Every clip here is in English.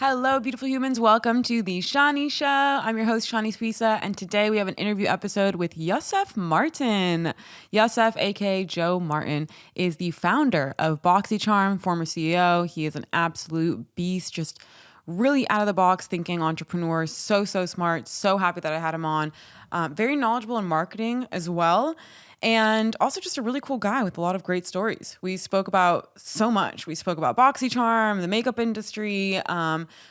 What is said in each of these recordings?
Hello, beautiful humans. Welcome to the Shanni Show. I'm your host, Shanni Suissa, and today we have an interview episode with Yosef Martin. Yosef, aka Joe Martin, is the founder of BoxyCharm, former CEO. He is an absolute beast, just really out of the box thinking entrepreneur. So smart. So happy that I had him on. Very knowledgeable in marketing as well. And also just a really cool guy with a lot of great stories. We spoke about so much. We spoke about BoxyCharm, the makeup industry.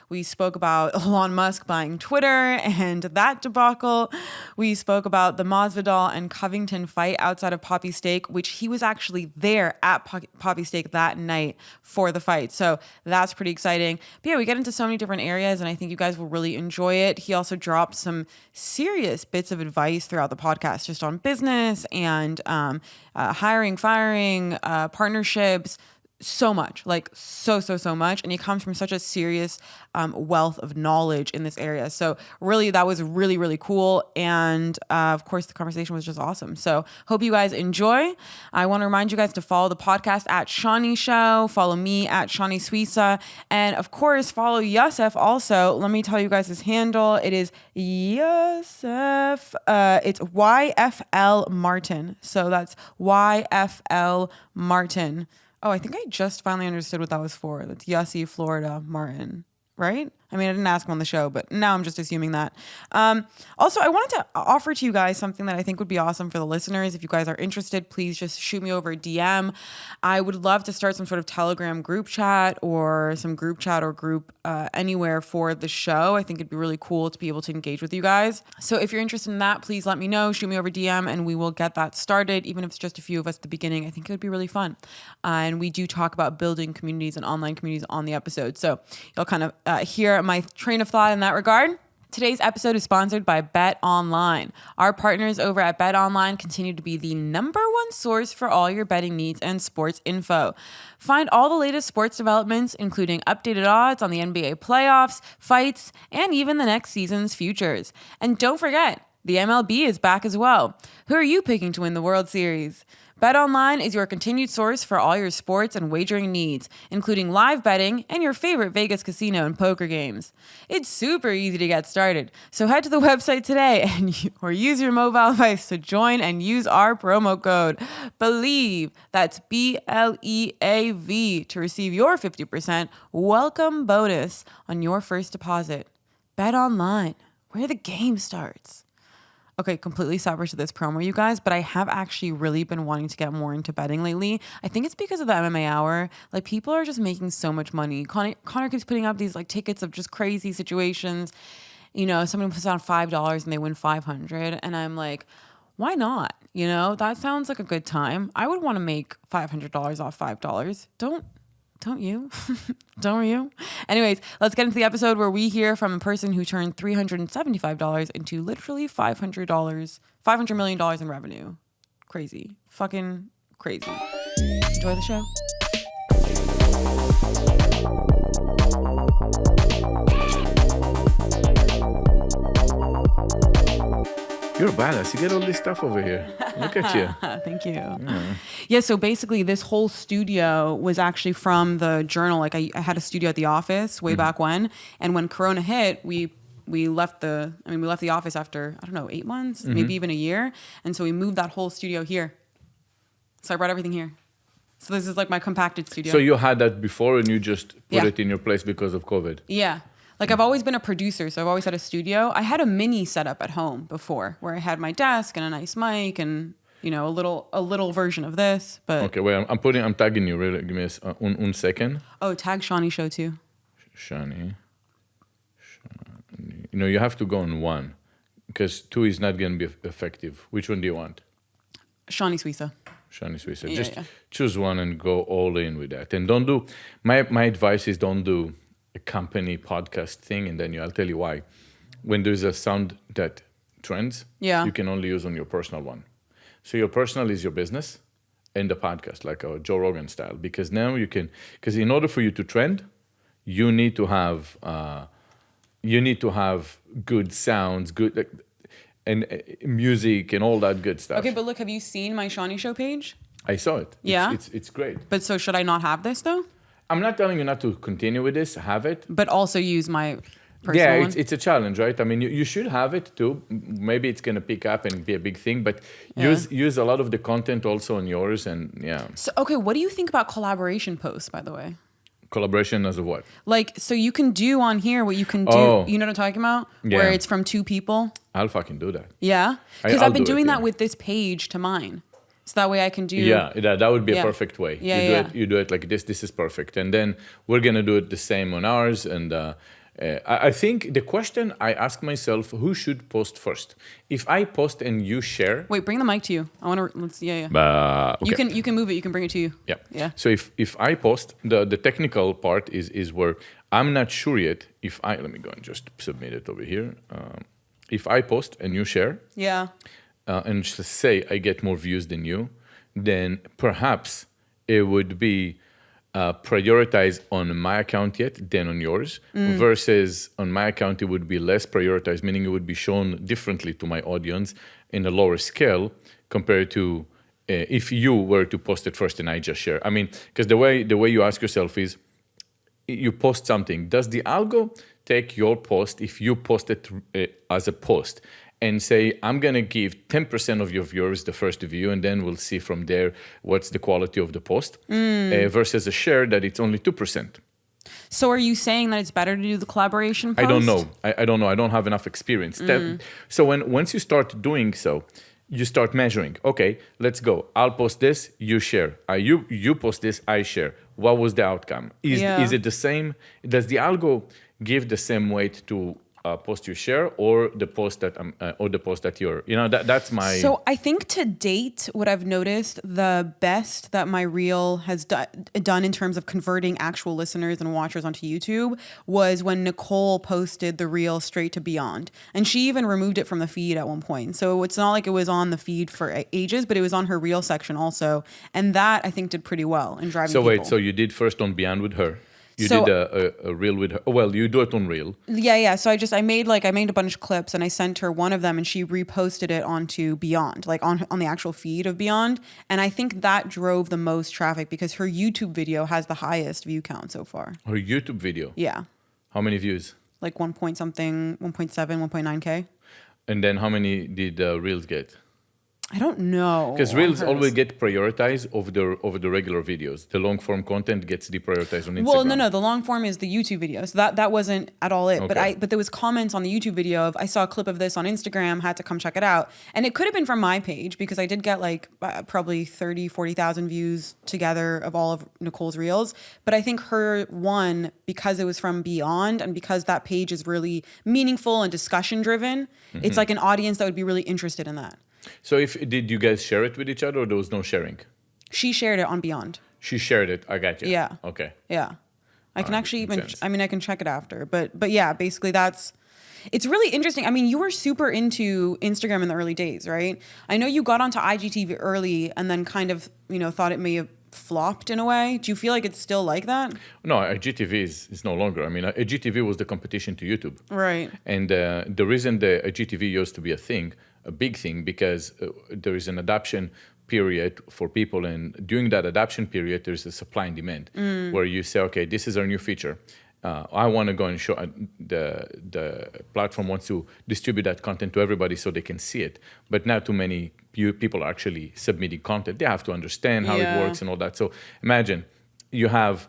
We spoke about Elon Musk buying Twitter and that debacle. We spoke about the Masvidal and Covington fight outside of Poppy Steak, which he was actually there at Poppy Steak that night for the fight. So that's pretty exciting. But yeah, we get into so many different areas and I think you guys will really enjoy it. He also dropped some serious bits of advice throughout the podcast just on business and hiring, firing, partnerships, so much, like so much. And he comes from such a serious wealth of knowledge in this area. So really, that was really cool. And of course, the conversation was just awesome. So hope you guys enjoy. I want to remind you guys to follow the podcast at Shanni Show, follow me at Shanni Suissa, and of course, follow Yosef also. Let me tell you guys his handle. It is Yosef. It's YFL Martin. So that's YFL Martin. Oh, I think I just finally understood what that was for. That's Yossi, Florida, Martin, right? I mean, I didn't ask him on the show, but now I'm just assuming that. Also, I wanted to offer to you guys something that I think would be awesome for the listeners. If you guys are interested, please just shoot me over a DM. I would love to start some sort of Telegram group chat or some group chat or group anywhere for the show. I think it'd be really cool to be able to engage with you guys. So if you're interested in that, please let me know. Shoot me over DM and we will get that started. Even if it's just a few of us at the beginning, I think it would be really fun. And we do talk about building communities and online communities on the episode. So you'll kind of hear my train of thought in that regard. Today's episode is sponsored by BetOnline. Our partners over at BetOnline continue to be the number one source for all your betting needs and sports info. Find all the latest sports developments, including updated odds on the NBA playoffs, fights, and even the next season's futures. And don't forget, the MLB is back as well. Who are you picking to win the World Series? BetOnline is your continued source for all your sports and wagering needs, including live betting and your favorite Vegas casino and poker games. It's super easy to get started, so head to the website today or use your mobile device to join and use our promo code Bleav, that's BLEAV, to receive your 50% welcome bonus on your first deposit. BetOnline, where the game starts. Okay, completely separate to this promo, you guys, but I have actually really been wanting to get more into betting lately. I think it's because of the MMA Hour. Like, people are just making so much money. Connor keeps putting up these like tickets of just crazy situations. You know, someone puts down $5 and they win $500, and I'm like, why not? You know, that sounds like a good time. I would want to make $500 off $5. Don't you? Don't you? Anyways, let's get into the episode where we hear from a person who turned $375 into literally $500 million in revenue. Crazy. Fucking crazy. Enjoy the show. You're a badass. You get all this stuff over here. Look at you. Thank you. Yeah, so basically this whole studio was actually from the journal. Like I had a studio at the office way back when. And when Corona hit, we left the office after, 8 months, maybe even a year. And so we moved that whole studio here. So I brought everything here. So this is like my compacted studio. So you had that before and you just put it in your place because of COVID? Yeah. Like, I've always been a producer, so I've always had a studio. I had a mini setup at home before, where I had my desk and a nice mic and, you know, a little version of this. But okay, wait, I'm tagging you. Really, give me un second. Oh, tag Shanni Show too. Shanni. You know, you have to go on one, because 2 is not going to be effective. Which one do you want? Shanni Suissa. Shanni Suissa. Just choose one and go all in with that. And don't do. My advice is don't do a company podcast thing, and then I'll tell you why. When there's a sound that trends, you can only use on your personal one. So your personal is your business and the podcast, like a Joe Rogan style, because now you can, because in order for you to trend, you need to have good sounds, good and music and all that good stuff. Okay, but look, have you seen my Shanni Show page? I saw it. Yeah? It's great. But so should I not have this though? I'm not telling you not to continue with this, have it. But also use my personal one? It's a challenge, right? I mean, you should have it too. Maybe it's going to pick up and be a big thing, but use a lot of the content also on yours and So, okay, what do you think about collaboration posts, by the way? Collaboration as of what? Like, so you can do on here what you can do, you know what I'm talking about? Yeah. Where it's from two people. I'll fucking do that. Yeah? Because I'll I've been do it, doing that with this page to mine. So that way I can do... Yeah, that would be a perfect way. You do it like this. This is perfect. And then we're going to do it the same on ours. And I think the question I ask myself, who should post first? If I post and you share... Wait, bring the mic to you. I want to... Let's... Yeah. Okay. You can move it. You can bring it to you. Yeah. So if I post, the technical part is where I'm not sure yet if I... Let me go and just submit it over here. If I post and you share... Yeah. And just say I get more views than you, then perhaps it would be prioritized on my account yet than on yours, versus on my account it would be less prioritized, meaning it would be shown differently to my audience in a lower scale compared to if you were to post it first and I just share. I mean, because the way you ask yourself is, you post something. Does the algo take your post if you post it as a post and say, I'm going to give 10% of your viewers the first view, and then we'll see from there what's the quality of the post, versus a share that it's only 2%. So are you saying that it's better to do the collaboration post? I don't know. I don't know. I don't have enough experience. So once you start doing so, you start measuring. Okay, let's go. I'll post this, you share. You post this, I share. What was the outcome? Is it the same? Does the algo give the same weight to post you share or the post that you're, that's my... So I think to date, what I've noticed, the best that my reel has done in terms of converting actual listeners and watchers onto YouTube was when Nicole posted the reel straight to Beyond. And she even removed it from the feed at one point. So it's not like it was on the feed for ages, but it was on her reel section also. And that I think did pretty well in driving people. So wait, so you did first on Beyond with her? You did a reel with her. Well, you do it on reel. Yeah. So I made a bunch of clips and I sent her one of them and she reposted it onto Beyond, like on the actual feed of Beyond. And I think that drove the most traffic because her YouTube video has the highest view count so far. Her YouTube video? Yeah. How many views? Like 1 point something, 1.7, 1.9K. And then how many did reels get? I don't know. Because reels always get prioritized over the regular videos. The long form content gets deprioritized on Instagram. Well, no. The long form is the YouTube video. So that wasn't at all it. Okay. But there was comments on the YouTube video of I saw a clip of this on Instagram, had to come check it out. And it could have been from my page because I did get like probably 30, 40,000 views together of all of Nicole's reels. But I think her one, because it was from Beyond and because that page is really meaningful and discussion driven, it's like an audience that would be really interested in that. So did you guys share it with each other or there was no sharing? She shared it on Beyond. She shared it. I got you. Yeah. Okay. Yeah. I can actually even, I can check it after. But yeah, basically it's really interesting. I mean, you were super into Instagram in the early days, right? I know you got onto IGTV early and then kind of, thought it may have flopped in a way. Do you feel like it's still like that? No, IGTV is no longer. I mean, IGTV was the competition to YouTube. Right. And the reason the IGTV used to be a big thing, because there is an adoption period for people, and during that adoption period, there's a supply and demand where you say, okay, this is our new feature. I want to go and show the platform wants to distribute that content to everybody so they can see it, but not too many people are actually submitting content. They have to understand how it works and all that. So imagine you have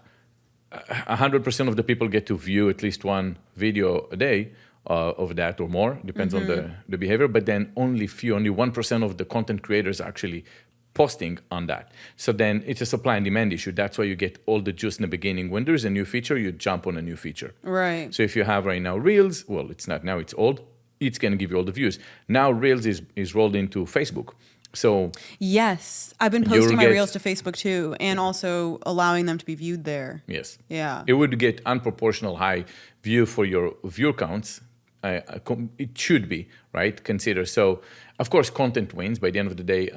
100% of the people get to view at least one video a day of that or more, depends on the behavior, but then only 1% of the content creators actually posting on that. So then it's a supply and demand issue. That's why you get all the juice in the beginning. When there's a new feature, you jump on a new feature. Right. So if you have right now Reels, well, it's not now, it's old, it's going to give you all the views. Now Reels is rolled into Facebook. So yes, I've been posting my Reels to Facebook too, and also allowing them to be viewed there. Yes. Yeah. It would get unproportional high view for your view counts. It should be, right? Consider. So, of course, content wins. By the end of the day,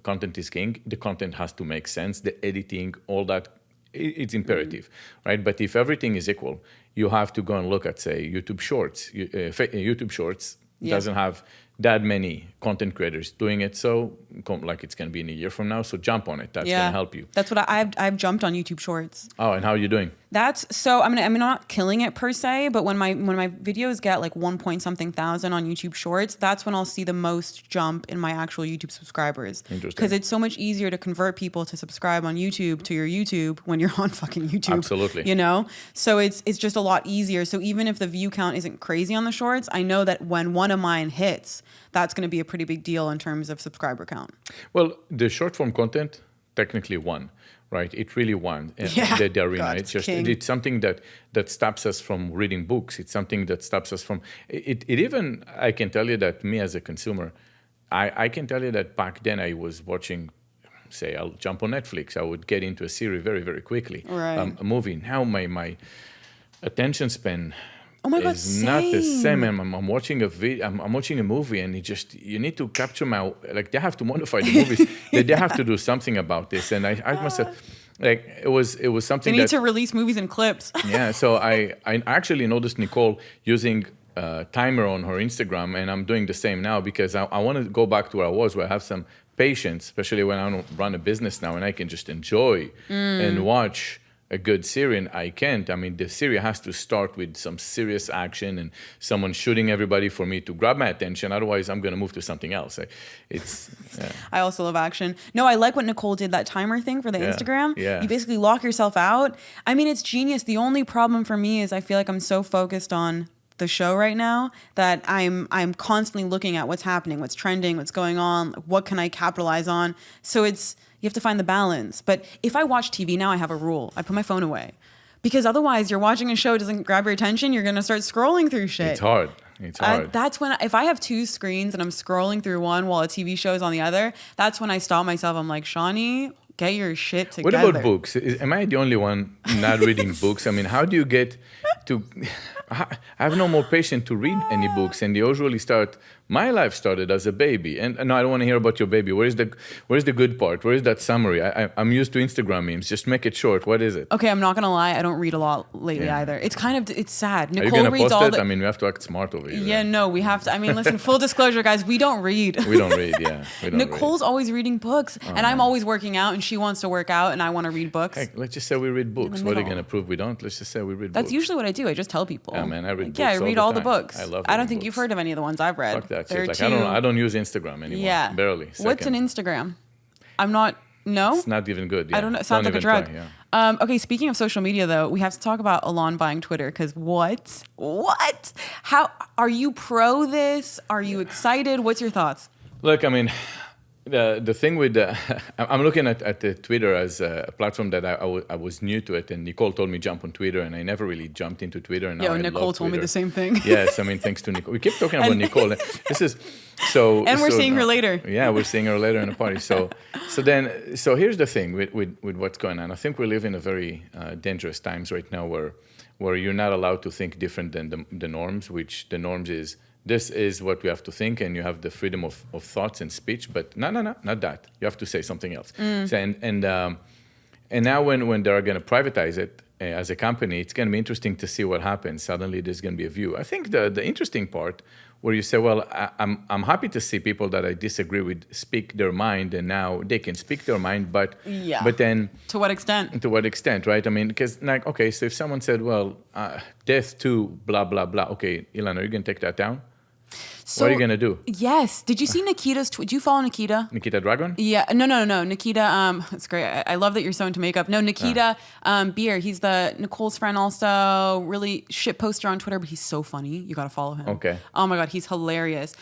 content is king. The content has to make sense. The editing, all that, it's imperative, right? But if everything is equal, you have to go and look at, say, YouTube Shorts. YouTube Shorts doesn't have that many content creators doing it. So like it's going to be in a year from now. So jump on it. That's going to help you. That's what I've jumped on YouTube Shorts. Oh, and how are you doing? I'm not killing it per se, but when my videos get like 1 point something thousand on YouTube Shorts, that's when I'll see the most jump in my actual YouTube subscribers. Interesting. Because it's so much easier to convert people to subscribe on YouTube to your YouTube when you're on fucking YouTube. Absolutely. You know? So it's just a lot easier. So even if the view count isn't crazy on the Shorts, I know that when one of mine hits, that's going to be a pretty big deal in terms of subscriber count. Well, the short form content technically won. Right, it really won the arena. God, it's something that stops us from reading books. It's something that stops us from it. Even I can tell you that me as a consumer, I can tell you that back then I was watching, say, I'll jump on Netflix. I would get into a series very, very quickly. Right. A movie. Now my attention span. Oh my God, it's not the same. I'm watching a video. I'm watching a movie, and you need to capture they have to modify the movies. they have to do something about this. And I must have, it was something. They need to release movies in clips. Yeah. So I actually noticed Nicole using a timer on her Instagram, and I'm doing the same now because I want to go back to where I was, where I have some patience, especially when I don't run a business now, and I can just enjoy and watch a good series, and I can't. I mean, the series has to start with some serious action and someone shooting everybody for me to grab my attention. Otherwise, I'm going to move to something else. I also love action. No, I like what Nicole did, that timer thing for the Instagram. Yeah. You basically lock yourself out. I mean, it's genius. The only problem for me is I feel like I'm so focused on the show right now that I'm constantly looking at what's happening, what's trending, what's going on, what can I capitalize on. So you have to find the balance. But if I watch TV now, I have a rule. I put my phone away. Because otherwise, you're watching a show, it doesn't grab your attention, you're going to start scrolling through shit. It's hard. That's when, if I have two screens and I'm scrolling through one while a TV show is on the other, that's when I stop myself. I'm like, Shani, get your shit together. What about books? Am I the only one not reading books? I mean, how do you get to... I have no more patience to read any books, and they usually my life started as a baby. And no, I don't want to hear about your baby. Where's the good part? Where is that summary? I'm used to Instagram memes. Just make it short. What is it? Okay, I'm not going to lie. I don't read a lot lately either. It's sad. Nicole Are you going to reads post all it? I mean, we have to act smart over here. Yeah, no, we have to. I mean, listen, full disclosure, guys, we don't read. We don't read, yeah. Nicole's always reading books, and I'm always working out, and she wants to work out, and I want to read books. Hey, let's just say we read books. What are you going to prove we don't? Let's just say we read books. That's usually what I do. I just tell people. Yeah, man, I read books. Yeah, I read all the books. I love I don't think you've heard of any of the ones I've read. Fuck that shit. I don't use Instagram anymore. Yeah. Barely. What's an Instagram? I'm not... No? It's not even good. Yeah. I don't know. It sounds like a drug. Try, yeah. Okay, speaking of social media, though, we have to talk about Elon buying Twitter, because what? How are you pro this? Are you excited? What's your thoughts? Look, I mean... The thing with I'm looking at the Twitter as a platform that I was new to it, and Nicole told me jump on Twitter, and I never really jumped into Twitter. And now Nicole told me the same thing. Yes, I mean, thanks to Nicole. We keep talking about Nicole. This is so. And we're seeing her later. Yeah, we're seeing her later in a party. So here's the thing with what's going on. I think we live in a very dangerous times right now, where you're not allowed to think different than the norms, which the norms is. This is what we have to think, and you have the freedom of thoughts and speech. But no, not that. You have to say something else. So, and now when they're going to privatize it as a company, it's going to be interesting to see what happens. Suddenly, there's going to be a view. I think the interesting part where you say, well, I'm happy to see people that I disagree with speak their mind, and now they can speak their mind, but then to what extent? To what extent, right? I mean, because okay, so if someone said, well, death to blah blah blah, okay, Ilan, are you going to take that down? So, what are you going to do? Yes. Did you see Nikita's tweet? Do you follow Nikita? Nikita Dragon? Yeah. No. Nikita, that's great. I love that you're so into makeup. No, Nikita Beer. He's Nicole's friend also. Really shit poster on Twitter, but he's so funny. You got to follow him. Okay. Oh my God, he's hilarious.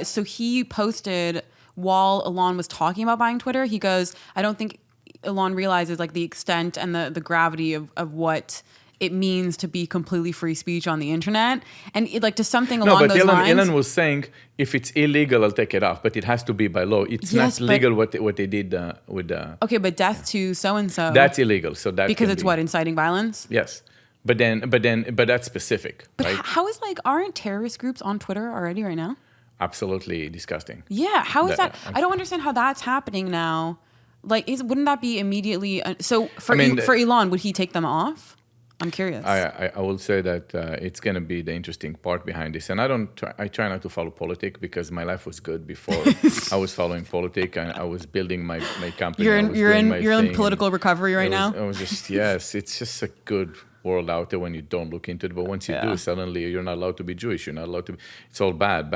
So he posted while Elon was talking about buying Twitter, he goes, I don't think Elon realizes like the extent and the gravity of what it means to be completely free speech on the internet, and to something along those lines. Elon was saying, if it's illegal, I'll take it off, but it has to be by law. It's not legal what they did with. Okay, but death to so and so. That's illegal. So that because it's inciting violence. Yes, but that's specific. But right? how is aren't terrorist groups on Twitter already right now? Absolutely disgusting. Yeah, how is that? I don't understand how that's happening now. Wouldn't that be immediately? So for Elon, would he take them off? I'm curious. I will say that it's going to be the interesting part behind this. And I try not to follow politics because my life was good before I was following politics, and I was building my company. You're in political recovery right now? I was just, yes, it's just a good world out there when you don't look into it. But once you do, suddenly you're not allowed to be Jewish. You're not allowed to be, it's all bad.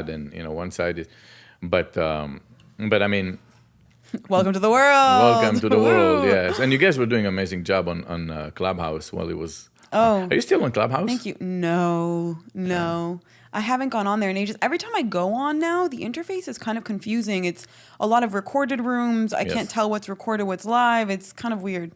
And, one side is, but I mean, welcome to the world. Welcome to the world, yes. And you guys were doing an amazing job on Clubhouse while it was... Oh. Are you still on Clubhouse? Thank you. No. I haven't gone on there in ages. Every time I go on now, the interface is kind of confusing. It's a lot of recorded rooms. I can't tell what's recorded, what's live. It's kind of weird.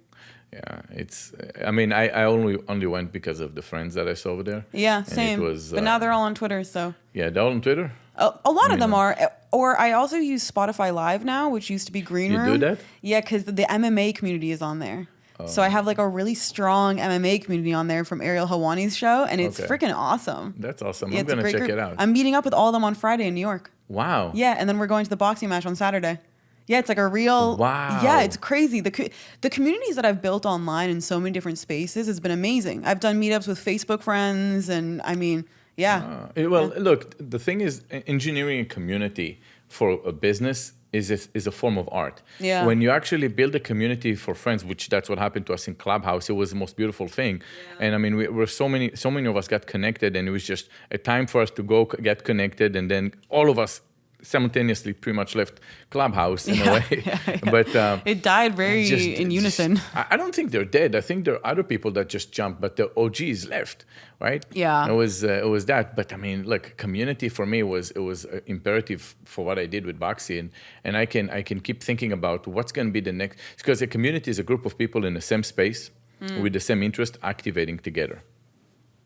Yeah, I only went because of the friends that I saw over there. Yeah, same. But now they're all on Twitter, so... Yeah, they're all on Twitter? A lot of them are. Or I also use Spotify Live now, which used to be Green Room. You do that? Yeah, because the MMA community is on there. Oh. So I have like a really strong MMA community on there from Ariel Helwani's show, and it's freaking awesome. That's awesome. Yeah, I'm going to check it out. I'm meeting up with all of them on Friday in New York. Wow. Yeah, and then we're going to the boxing match on Saturday. Yeah, it's like a real... Wow. Yeah, it's crazy. The communities that I've built online in so many different spaces has been amazing. I've done meetups with Facebook friends, and I mean... Yeah. Look, the thing is, engineering a community for a business is a form of art. Yeah. When you actually build a community for friends, which that's what happened to us in Clubhouse, it was the most beautiful thing. Yeah. And I mean, we were so many of us got connected, and it was just a time for us to go get connected, and then all of us simultaneously pretty much left Clubhouse in a way. But it died in unison. I don't think they're dead. I think there are other people that just jumped, but the OGs left, right? Yeah. It was that. But I mean, look, community for me was imperative for what I did with Boxy, and I can keep thinking about what's going to be the next, because a community is a group of people in the same space with the same interest activating together.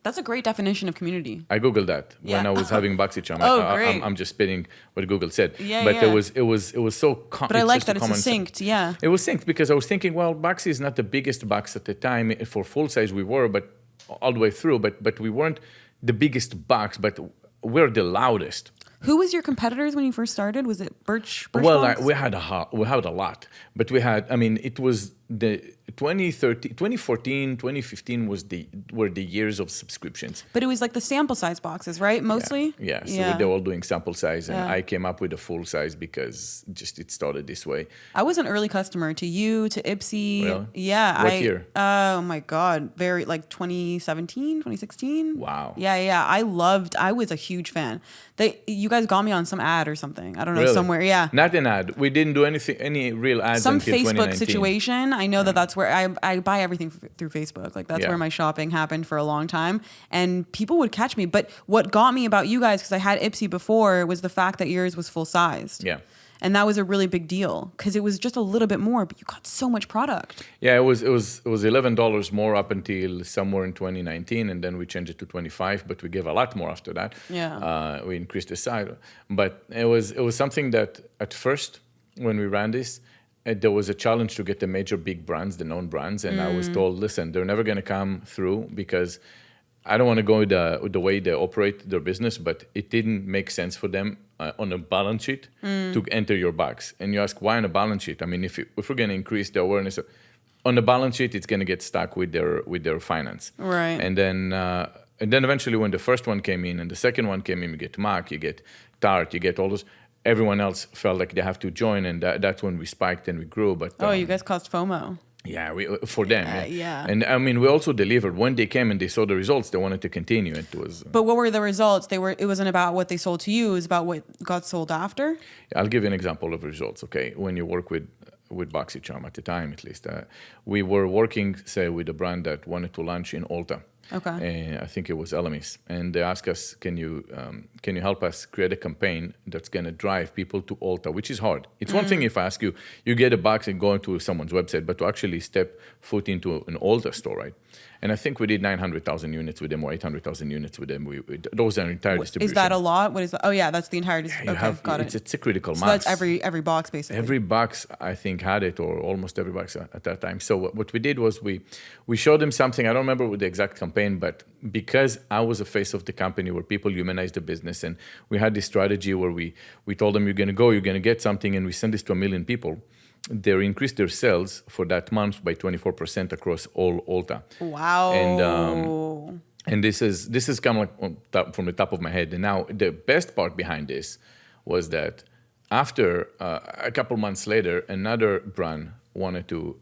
That's a great definition of community. I Googled that when I was having Boxy Chum. Great. I'm just spitting what Google said. Yeah, but it was so... But I like that it's succinct, yeah. It was synced because I was thinking, well, Boxy is not the biggest box at the time. For full size we were, but all the way through. But we weren't the biggest box, but we're the loudest. Who was your competitors when you first started? Was it Birch Well, we had a lot. But we had, I mean, it was the 2014, 2015 were the years of subscriptions. But it was like the sample size boxes, right? Mostly? Yeah. So they were all doing sample size, and I came up with a full size because just it started this way. I was an early customer to you, to Ipsy. Really? Yeah. What year? Oh my God. Very like 2017, 2016. Wow. Yeah. I was a huge fan. You guys got me on some ad or something. I don't know, really? Somewhere. Yeah. Not an ad. We didn't do any real ads some until Facebook 2019. Situation. I know that's where I buy everything through Facebook. Like that's where my shopping happened for a long time, and people would catch me. But what got me about you guys, because I had Ipsy before, was the fact that yours was full sized. Yeah. And that was a really big deal because it was just a little bit more, but you got so much product. Yeah, it was $11 more up until somewhere in 2019, and then we changed it to $25. But we gave a lot more after that. Yeah, we increased the size, but it was something that at first when we ran this, there was a challenge to get the major big brands, the known brands, and I was told, listen, they're never going to come through because I don't want to go the way they operate their business, but it didn't make sense for them on a balance sheet to enter your box. And you ask, why on a balance sheet? I mean, if we're going to increase the awareness on the balance sheet, it's going to get stuck with their finance. Right. And then eventually when the first one came in and the second one came in, you get Mac, you get Tart, you get all those. Everyone else felt like they have to join, and that's when we spiked and we grew. But you guys caused FOMO. Yeah, for them. Yeah. And I mean, we also delivered. When they came and they saw the results, they wanted to continue. It was. But what were the results? It wasn't about what they sold to you. It was about what got sold after. I'll give you an example of results. Okay, when you work with Boxy Charm at the time, at least, we were working, say, with a brand that wanted to launch in Ulta. Okay. I think it was Elemis, and they asked us, "Can you help us create a campaign that's going to drive people to Ulta?" Which is hard. It's one thing if I ask you, you get a box and go into someone's website, but to actually step foot into an Ulta store, right? And I think we did 900,000 units with them or 800,000 units with them. Those are entire distribution. Is that a lot? What is that? Oh yeah, that's the entire distribution. Got it. It's a critical mass. So that's every box basically. Every box I think had it, or almost every box at that time. So what we did was we showed them something. I don't remember with the exact campaign, but because I was a face of the company where people humanize the business, and we had this strategy where we told them, you're going to get something, and we send this to 1 million people. they increased their sales for that month by 24% across all Ulta. Wow. And this is kind of like from the top of my head. And now the best part behind this was that after a couple months later, another brand wanted to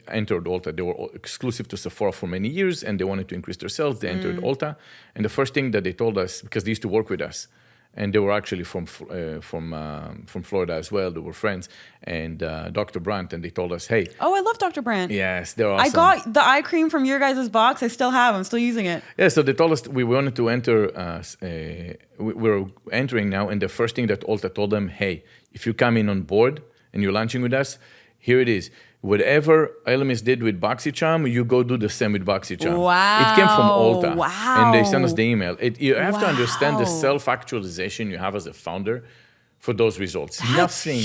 entered Ulta. They were exclusive to Sephora for many years, and they wanted to increase their sales. They entered Ulta, and the first thing that they told us, because they used to work with us, and they were actually from Florida as well. They were friends, and Dr. Brandt, and they told us, "Hey." Oh, I love Dr. Brandt. Yes, they're awesome. I got the eye cream from your guys' box. I still have. I'm still using it. Yeah, so they told us we wanted to enter. We're entering now, and the first thing that Ulta told them, "Hey, if you come in on board and you're launching with us, here it is. Whatever Elemis did with BoxyCharm, you go do the same with BoxyCharm." Wow. It came from Ulta. Wow. And they sent us the email. You have to understand the self-actualization you have as a founder for those results. That's Nothing.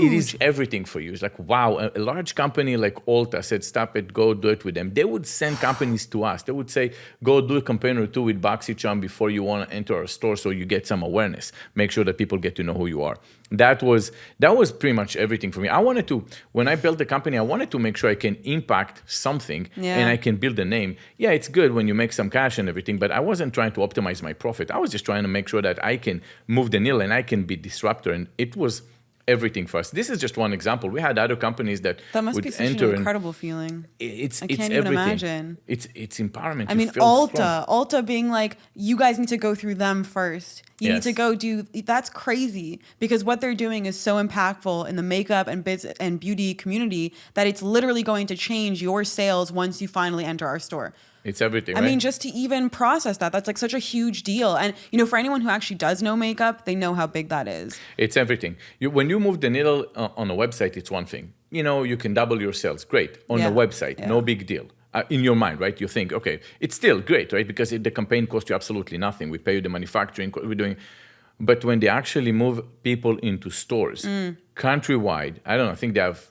It is everything for you. It's like, wow, a large company like Ulta said, stop it, go do it with them. They would send companies to us. They would say, go do a campaign or two with BoxyCharm before you want to enter our store so you get some awareness. Make sure that people get to know who you are. That was pretty much everything for me. I wanted to, when I built the company, I wanted to make sure I can impact something and I can build a name. Yeah, it's good when you make some cash and everything, but I wasn't trying to optimize my profit. I was just trying to make sure that I can move the needle and I can be disruptor. And it was everything for us. This is just one example. We had other companies that must would be such enter an incredible feeling. I can't even imagine. It's empowerment. I mean, Ulta being like, you guys need to go through them first. You need to go do, that's crazy, because what they're doing is so impactful in the makeup and beauty community that it's literally going to change your sales once you finally enter our store. It's everything, I mean, just to even process that's like such a huge deal. And, for anyone who actually does know makeup, they know how big that is. It's everything. When you move the needle on a website, it's one thing. You can double your sales. Great. On a website, no big deal. In your mind, right? You think, okay, it's still great, right? Because the campaign costs you absolutely nothing. We pay you the manufacturing, we're doing. But when they actually move people into stores, countrywide, I don't know, I think they have,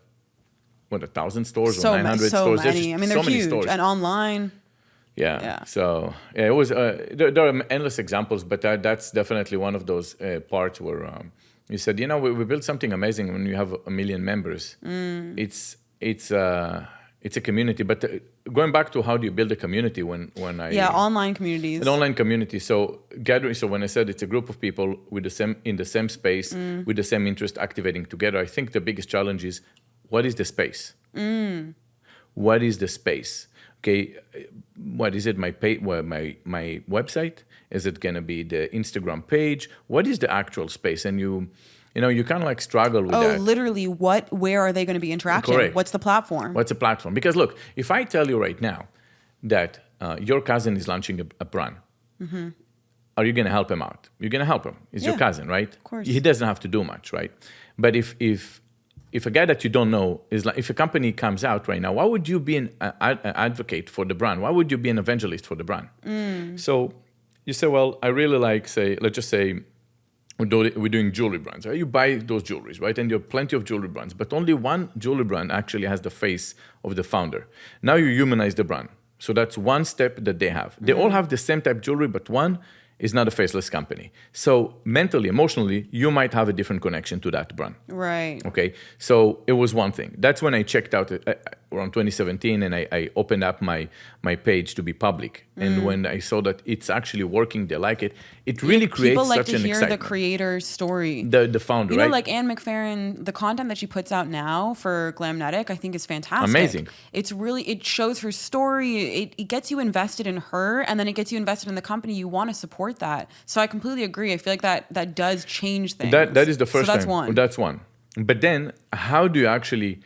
1,000 stores or 900 stores. So many. I mean, they're huge. Stores. And online. Yeah. So it was. There are endless examples, but that's definitely one of those parts where you said, we built something amazing when you have 1 million members. It's a community. But going back to how do you build a community when I online communities. An online community. So gathering. So when I said it's a group of people with in the same space with the same interest activating together, I think the biggest challenge is what is the space. What is the space? Okay, what is it? My website? Is it gonna be the Instagram page? What is the actual space? And you kind of like struggle with that. Oh, literally, where are they going to be interacting? Correct. What's the platform? What's the platform? Because look, if I tell you right now that your cousin is launching a brand, are you gonna help him out? You're gonna help him. It's your cousin, right? Of course. He doesn't have to do much, right? But if a guy that you don't know is like, if a company comes out right now, why would you be an advocate for the brand? Why would you be an evangelist for the brand? So you say, well, I really like, let's just say we're doing jewelry brands. Right? You buy those jewelries, right? And you have plenty of jewelry brands, but only one jewelry brand actually has the face of the founder. Now you humanize the brand. So that's one step that they have. They all have the same type of jewelry, but one is not a faceless company. So mentally, emotionally, you might have a different connection to that brand. Right. Okay. So it was one thing. That's when I checked out around 2017 and I opened up my page to be public. And when I saw that it's actually working, they like it, it really creates such an excitement. People like to hear the creator's story. The founder, right? Like Anne McFerrin, the content that she puts out now for Glamnetic, I think is fantastic. Amazing. It shows her story. It gets you invested in her, and then it gets you invested in the company. You want to support that. So I completely agree. I feel like that does change things. That is the first so that's time. one. That's one. But then how do you actually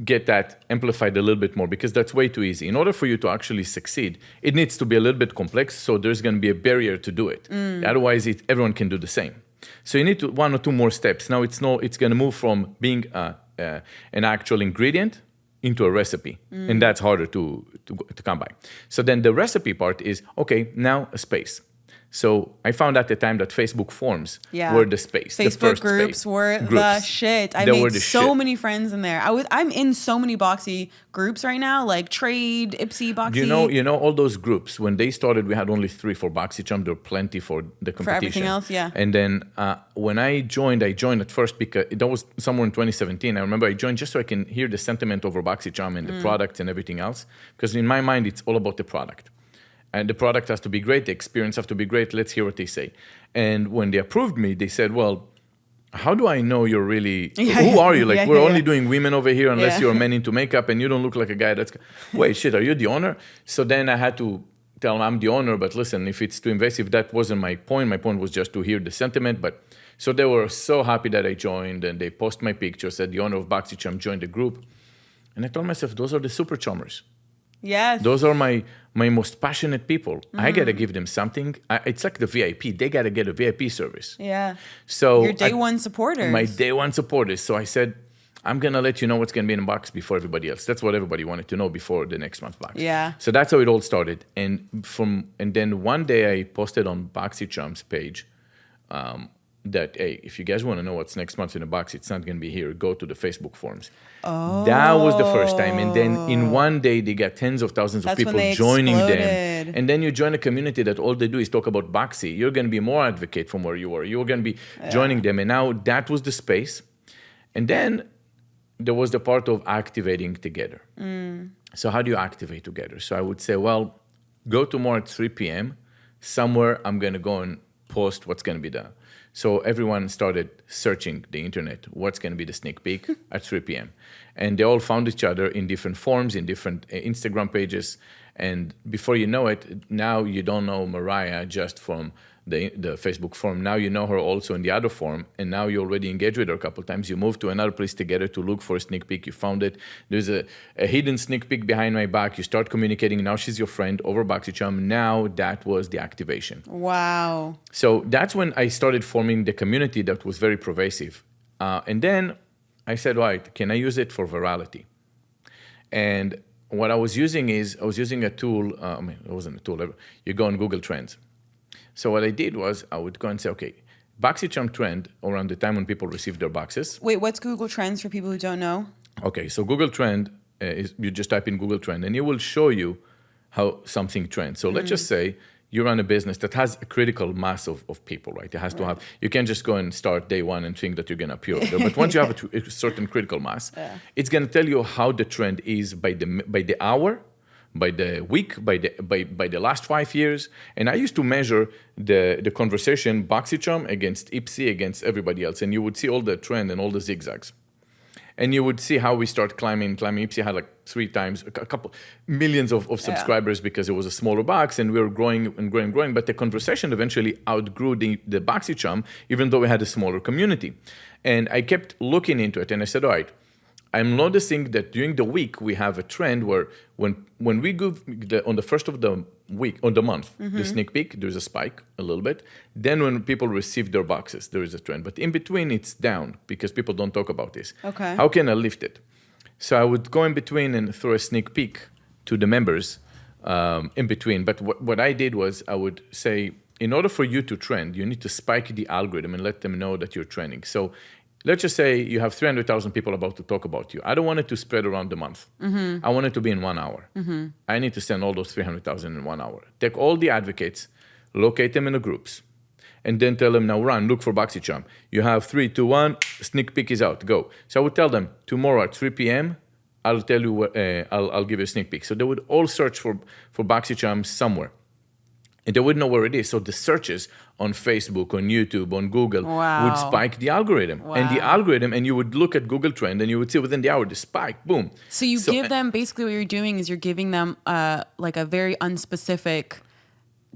get that amplified a little bit more? Because that's way too easy. In order for you to actually succeed, it needs to be a little bit complex, so there's going to be a barrier to do it. Otherwise, everyone can do the same. So you need one or two more steps. Now it's going to move from being an actual ingredient into a recipe, and that's harder to come by. So then the recipe part is, okay, now a space. So I found at the time that Facebook forums were the space. Facebook the first groups space. were the shit. I made so shit. many friends in there. I'm in so many Boxy groups right now, like Trade, Ipsy, Boxy. You know all those groups. When they started, we had only 3 for BoxyCharm. There were plenty for the competition. For everything else, yeah. And then when I joined at first because that was somewhere in 2017. I remember I joined just so I can hear the sentiment over BoxyCharm and the products and everything else. Because in my mind, it's all about the product. And the product has to be great, the experience has to be great. Let's hear what they say. And when they approved me, they said, well, how do I know you're really, who are you? Like, we're only doing women over here unless you're a man into makeup and you don't look like a guy that's, wait, shit, are you the owner? So then I had to tell them I'm the owner, but listen, if it's too invasive, that wasn't my point. My point was just to hear the sentiment. But so they were so happy that I joined and they post my picture, said the owner of BoxyCharm joined the group. And I told myself, those are the super charmers. Yes. Those are my most passionate people. I got to give them something. It's like the VIP. They got to get a VIP service. Yeah. So your day one supporters. My day one supporters. So I said, I'm going to let you know what's going to be in the box before everybody else. That's what everybody wanted to know before the next month box. Yeah. So that's how it all started. And then one day I posted on BoxyCharm's page that, hey, if you guys want to know what's next month in the box, it's not going to be here. Go to the Facebook forums. Oh. That was the first time. And then in one day, they got tens of thousands of people joining them. And then you join a community that all they do is talk about Boxy. You're going to be more advocate from where you were. You're going to be joining them. And now that was the space. And then there was the part of activating together. So how do you activate together? So I would say, well, go tomorrow at 3 p.m. Somewhere I'm going to go and post what's going to be done. So everyone started searching the internet, what's going to be the sneak peek at 3 p.m. And they all found each other in different forums, in different Instagram pages. And before you know it, now you don't know Mariah just from the Facebook forum. Now you know her also in the other forum. And now you already engaged with her a couple of times. You moved to another place together to look for a sneak peek. You found it. There's a hidden sneak peek behind my back. You start communicating. Now she's your friend over BoxyCharm. Now that was the activation. Wow. So that's when I started forming the community that was very pervasive. And then I said, right, can I use it for virality? And what I was using a tool. It wasn't a tool. You go on Google Trends. So what I did was I would go and say, okay, BoxyCharm trend around the time when people receive their boxes. Wait, what's Google Trends for people who don't know? Okay, so Google Trend is you just type in Google Trend and it will show you how something trends. So let's just say you run a business that has a critical mass of people, right? It has to have, you can't just go and start day one and think that you're going to appear there. But once you have a certain critical mass, it's going to tell you how the trend is by the hour, by the week, by the last 5 years. And I used to measure the conversation BoxyCharm against Ipsy, against everybody else. And you would see all the trend and all the zigzags. And you would see how we start climbing. Ipsy had like 3 times, a couple millions of subscribers because it was a smaller box and we were growing and growing and growing. But the conversation eventually outgrew the BoxyCharm, even though we had a smaller community. And I kept looking into it and I said, all right, I'm noticing that during the week we have a trend where when we go on the first of the week, on the month, the sneak peek, there's a spike a little bit. Then when people receive their boxes, there is a trend. But in between, it's down because people don't talk about this. Okay. How can I lift it? So I would go in between and throw a sneak peek to the members in between. But what I did was I would say, in order for you to trend, you need to spike the algorithm and let them know that you're trending. So let's just say you have 300,000 people about to talk about you. I don't want it to spread around the month. I want it to be in 1 hour. I need to send all those 300,000 in 1 hour. Take all the advocates, locate them in the groups, and then tell them, now run, look for BoxyCharm. You have 3, 2, 1, sneak peek is out, go. So I would tell them, tomorrow at 3 p.m., I'll tell you, I'll give you a sneak peek. So they would all search for BoxyCharm somewhere. And they wouldn't know where it is. So the searches on Facebook, on YouTube, on Google would spike the algorithm. And you would look at Google Trend and you would see within the hour the spike, boom. So you give them, basically what you're doing is you're giving them like a very unspecific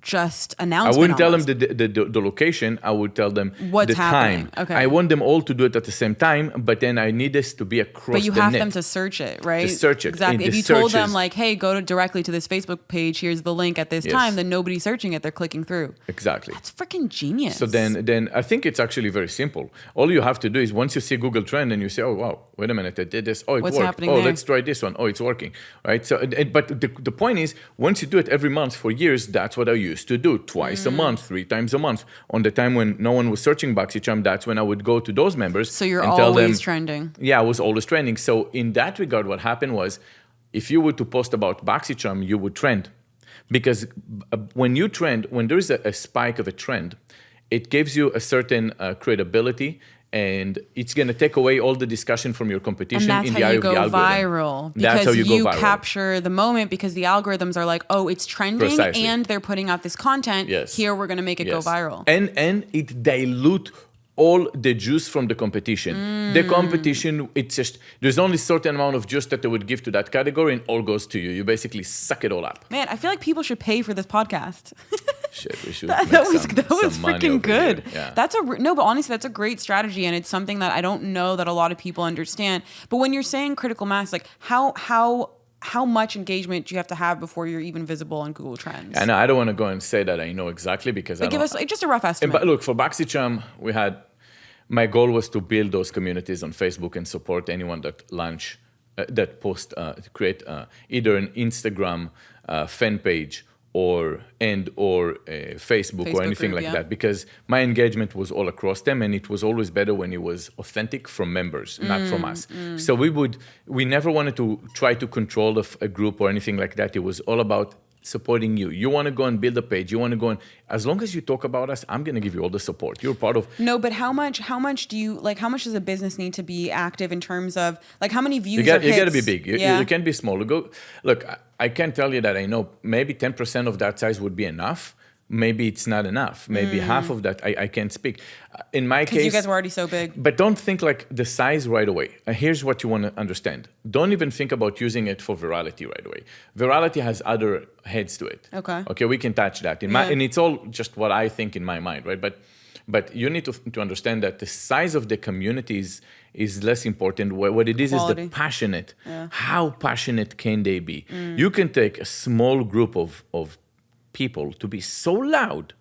just announcement. I wouldn't tell them the location. I would tell them what's the happening. time. Okay. I want them all to do it at the same time, but then I need this to be across the net. But you have them to search it, right? To search it. Exactly. If you told them like, hey, go directly to this Facebook page, here's the link at this time, then nobody's searching it, they're clicking through. Exactly. That's freaking genius. So then I think it's actually very simple. All you have to do is once you see Google Trend and you say, oh, wow, wait a minute, I did this. Oh, it What's worked. happening Oh, there? let's try this one. Oh, it's working. Right? So, but the point is, once you do it every month for years, that's what I used to do twice a month, 3 times a month. On the time when no one was searching BoxyCharm, that's when I would go to those members. So you're and tell them, always trending. Yeah, I was always trending. So in that regard, what happened was, if you were to post about BoxyCharm, you would trend. Because when you trend, when there is a spike of a trend, it gives you a certain credibility, and it's going to take away all the discussion from your competition in the eye of the algorithm. And that's how you go viral. Because that's how you go viral. Capture the moment, because the algorithms are like, oh, it's trending. Precisely. And they're putting out this content. Yes. Here, we're going to make it go viral. And it dilute all the juice from the competition. The competition, it's just, there's only a certain amount of juice that they would give to that category, and all goes to you. You basically suck it all up. Man, I feel like people should pay for this podcast. Shit, we should that was freaking good. Yeah. But honestly, that's a great strategy, and it's something that I don't know that a lot of people understand. But when you're saying critical mass, like how much engagement do you have to have before you're even visible on Google Trends? And I don't want to go and say that I know exactly, because give us just a rough estimate. But look, for BoxyCharm, my goal was to build those communities on Facebook and support anyone that create either an Instagram fan page or Facebook or anything group, like that, because my engagement was all across them, and it was always better when it was authentic from members, not from us. So we never wanted to try to control a group or anything like that. It was all about supporting you. You want to go and build a page. You want to go and, as long as you talk about us, I'm going to give you all the support. You're part of. No, but how much do you, like, how much does a business need to be active in terms of, like, how many views you got to be big. You can't be small. Look, I can tell you that I know maybe 10% of that size would be enough. Maybe it's not enough. Maybe half of that, I can't speak. In my case... Because you guys were already so big. But don't think like the size right away. Here's what you want to understand. Don't even think about using it for virality right away. Virality has other heads to it. Okay, we can touch that. And it's all just what I think in my mind, right? But you need to understand that the size of the communities is less important. What it is the passionate. Yeah. How passionate can they be? You can take a small group of people to be so loud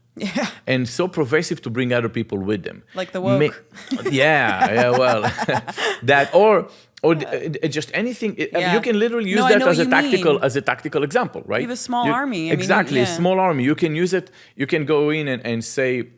and so pervasive to bring other people with them. Like the woke. Well, that or just anything. You can literally use that as a tactical example, right? You have a small army. A small army. You can use it. You can go in and say,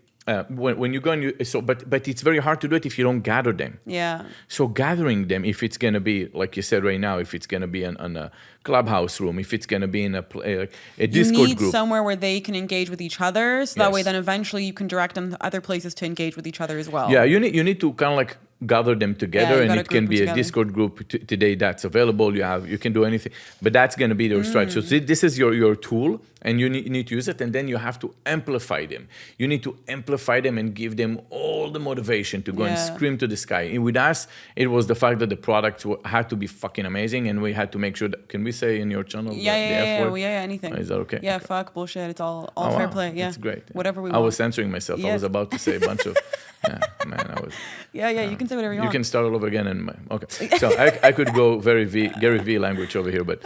when you go and but it's very hard to do it if you don't gather them. Yeah. So gathering them, if it's going to be, like you said right now, if it's going to be on a clubhouse room, if it's going to be in a Discord group. You need somewhere where they can engage with each other, so that way then eventually you can direct them to other places to engage with each other as well. Yeah, you need to kind of like gather them together, and it can be a Discord group today that's available. You can do anything, but that's going to be their strategy. So this is your tool, and you need to use it, and then you have to amplify them. You need to amplify them and give them all the motivation to go and scream to the sky. And with us, it was the fact that the products had to be fucking amazing, and we had to make sure that, can we say in your channel the F word? Anything. Is that okay? Yeah, okay. Fuck, bullshit, it's all fair play. Yeah, it's great. Whatever we want. I was censoring myself. I was about to say a bunch of... you can say whatever you want. You can start all over again. Okay. So I could go very Gary V language over here, but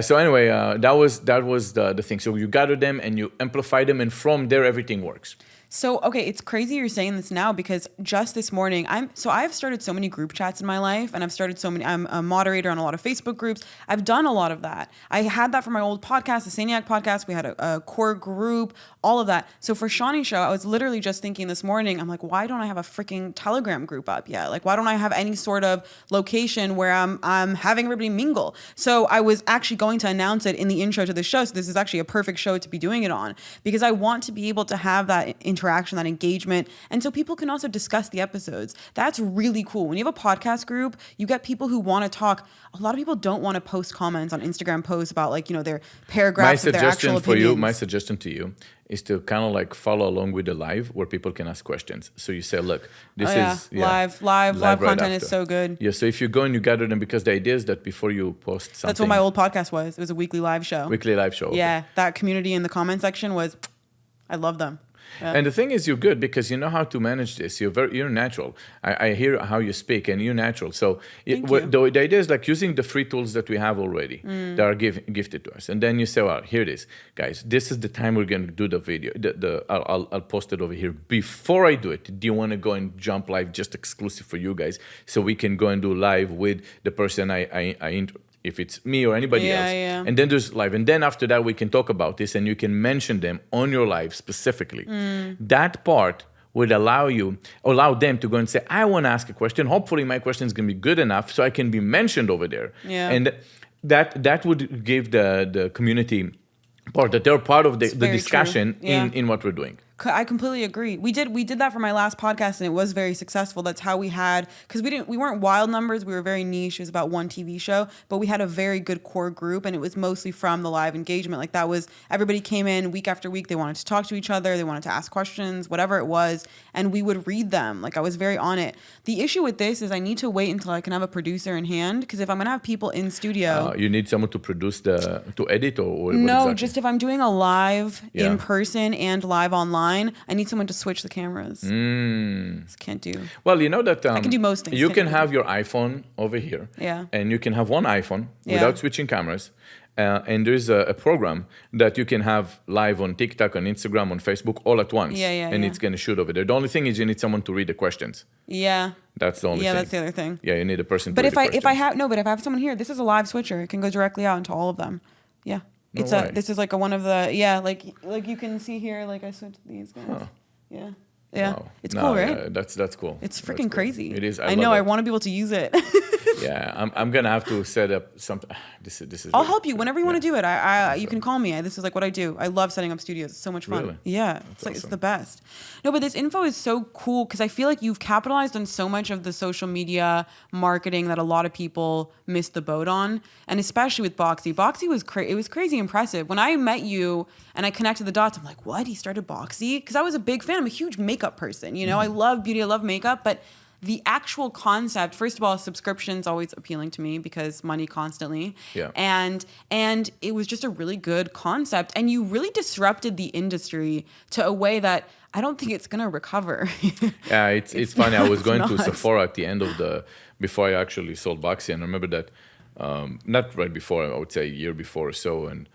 so anyway, that was the thing. So you gather them and you amplify them, and from there everything works. So, okay, it's crazy you're saying this now, because just this morning, I've started so many group chats in my life, and I'm a moderator on a lot of Facebook groups. I've done a lot of that. I had that for my old podcast, the Saniac podcast. We had a core group, all of that. So for Shanni Show, I was literally just thinking this morning, I'm like, why don't I have a freaking Telegram group up yet? Like, why don't I have any sort of location where I'm having everybody mingle? So I was actually going to announce it in the intro to the show. So this is actually a perfect show to be doing it on, because I want to be able to have that interaction, that engagement, and so people can also discuss the episodes. That's really cool. When you have a podcast group, you get people who want to talk. A lot of people don't want to post comments on Instagram posts about, like, their paragraphs of their actual opinions. My suggestion to you is to kind of like follow along with the live where people can ask questions. So you say, look, this is live content is so good. Yeah, so if you go and you gather them, because the idea is that before you post something. That's what my old podcast was. It was a weekly live show. Okay. That community in the comment section I love them. Yeah. And the thing is, you're good because you know how to manage this. You're natural. I hear how you speak, and you're natural. So the idea is like using the free tools that we have already that are gifted to us, and then you say, "Well, here it is, guys. This is the time we're going to do the video. I'll post it over here. Before I do it, do you want to go and jump live just exclusive for you guys, so we can go and do live with the person I if it's me or anybody else. Yeah. And then there's live. And then after that, we can talk about this and you can mention them on your live specifically. That part would allow them to go and say, I want to ask a question. Hopefully my question is going to be good enough so I can be mentioned over there. Yeah. And that would give the community part that they're part of the discussion in what we're doing. I completely agree. We did that for my last podcast, and it was very successful. That's how we had, because we weren't wild numbers. We were very niche. It was about one TV show, but we had a very good core group, and it was mostly from the live engagement. Like that was, everybody came in week after week. They wanted to talk to each other. They wanted to ask questions, whatever it was, and we would read them. Like I was very on it. The issue with this is I need to wait until I can have a producer in hand, because if I'm gonna have people in studio, you need someone to produce to edit or no, exactly? Just if I'm doing a live in person and live online. I need someone to switch the cameras. Just can't do. Well, you know that I can do most things. You can have your iPhone over here, and you can have one iPhone without switching cameras. And there's a program that you can have live on TikTok, on Instagram, on Facebook, all at once. And it's going to shoot over there. The only thing is you need someone to read the questions. Yeah. That's the only thing. Yeah, that's the other thing. Yeah, you need a person to read the questions. But if I have someone here, this is a live switcher. It can go directly out into all of them. Yeah. This is like one of the, like you can see here, like I switched these guys. Huh. Yeah. Yeah. Wow. It's cool, right? Yeah, that's cool. It's freaking crazy. It is. I know. I want to be able to use it. Yeah, I'm gonna have to set up something. This is. I'll help you whenever you want to do it. You can call me. This is like what I do. I love setting up studios. It's so much fun. Really? Yeah, it's like it's the best. No, but this info is so cool because I feel like you've capitalized on so much of the social media marketing that a lot of people missed the boat on, and especially with Boxy. Boxy was it was crazy impressive. When I met you and I connected the dots, I'm like, what? He started Boxy? Because I was a big fan. I'm a huge makeup person. You know, I love beauty. I love makeup, but the actual concept, first of all, subscriptions always appealing to me because money constantly. Yeah. And it was just a really good concept. And you really disrupted the industry to a way that I don't think it's going to recover. Yeah, it's funny. I was going to Sephora at the end of before I actually sold Boxy. And I remember that, not right before, I would say a year before or so. And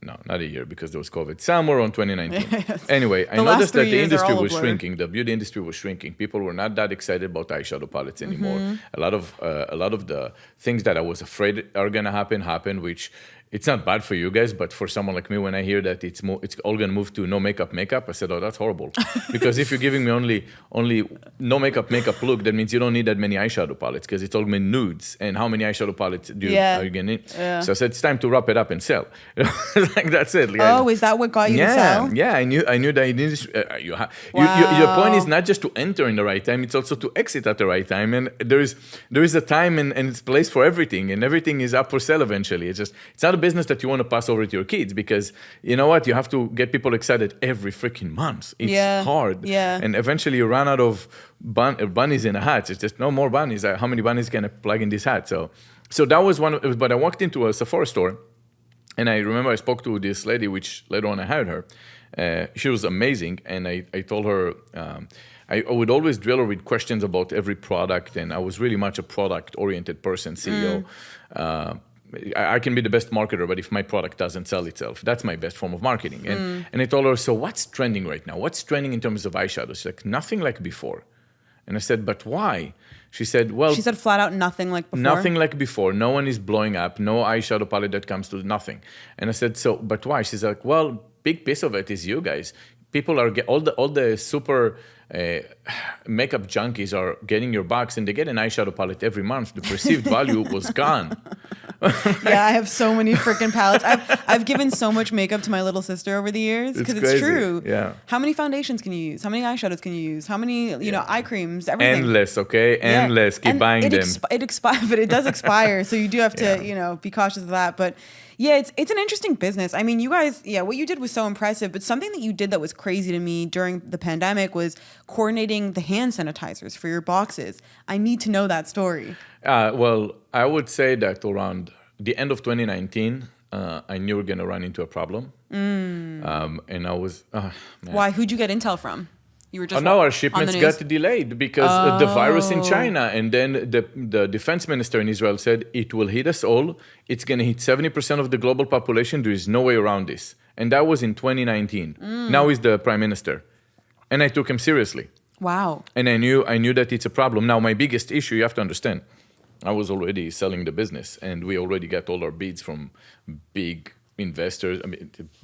no, not a year because there was COVID. Somewhere around 2019. Anyway, I noticed that the industry was shrinking. The beauty industry was shrinking. People were not that excited about eyeshadow palettes anymore. A lot of the things that I was afraid are gonna happen, which it's not bad for you guys, but for someone like me, when I hear that it's all gonna move to no makeup, I said, oh, that's horrible. Because if you're giving me only no makeup look, that means you don't need that many eyeshadow palettes because it's all been nudes. And how many eyeshadow palettes are you gonna need? Yeah. So I said, it's time to wrap it up and sell. Like that's it. Guys. Oh, is that what got you to sell? Yeah, I knew that your point is not just to enter in the right time, it's also to exit at the right time. And there is a time and it's place for everything, and everything is up for sale eventually. It's not a business that you want to pass over to your kids because you know what? You have to get people excited every freaking month. It's hard. Yeah. And eventually you run out of bunnies in a hat. It's just no more bunnies. How many bunnies can I plug in this hat? So that was but I walked into a Sephora store and I remember I spoke to this lady, which later on I hired her. She was amazing. And I told her, I would always drill her with questions about every product. And I was really much a product-oriented person, CEO. I can be the best marketer, but if my product doesn't sell itself, that's my best form of marketing. And I told her, so what's trending right now? What's trending in terms of eyeshadows? She's like, nothing like before. And I said, but why? She said, well... She said flat out nothing like before? Nothing like before. No one is blowing up. No eyeshadow palette that comes to nothing. And I said, so, but why? She's like, well, big piece of it is you guys. People are, all the super... makeup junkies are getting your box and they get an eyeshadow palette every month. The perceived value was gone. Yeah, I have so many freaking palettes. I've given so much makeup to my little sister over the years because it's true. Yeah. How many foundations can you use? How many eyeshadows can you use? How many eye creams? Everything. Endless, okay? Endless. Keep buying them. It expires, but it does expire. So you do have to be cautious of that. But yeah, it's an interesting business. I mean, you guys, what you did was so impressive. But something that you did that was crazy to me during the pandemic was coordinating the hand sanitizers for your boxes. I need to know that story. Well, I would say that around the end of 2019, I knew we were going to run into a problem. And I was... Why? Who'd you get intel from? You were just our shipments got delayed because the virus in China. And then the defense minister in Israel said, it will hit us all. It's going to hit 70% of the global population. There is no way around this. And that was in 2019. Now he's the prime minister. And I took him seriously. Wow. And I knew that it's a problem. Now, my biggest issue, you have to understand, I was already selling the business, and we already got all our bids from big investors,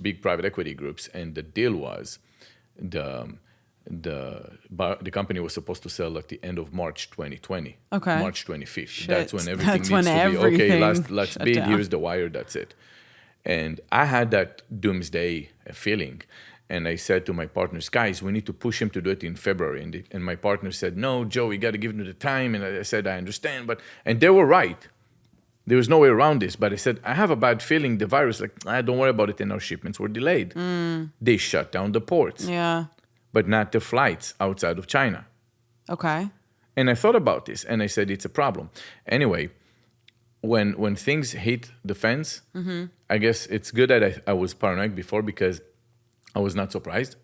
big private equity groups. And the deal was the company was supposed to sell at the end of March 2020. Okay. March 25th. Shit. That's when everything That's needs when to be okay. everything Let's shut bid. down. Here's the wire. That's it. And I had that doomsday feeling. And I said to my partners, guys, we need to push him to do it in February. And my partner said, no, Joe, we got to give him the time. And I said, I understand. And they were right. There was no way around this. But I said, I have a bad feeling the virus, don't worry about it. And our shipments were delayed. They shut down the ports. Yeah. But not the flights outside of China. Okay. And I thought about this. And I said, it's a problem. Anyway, when things hit the fence, I guess it's good that I was paranoid before, because I was not surprised.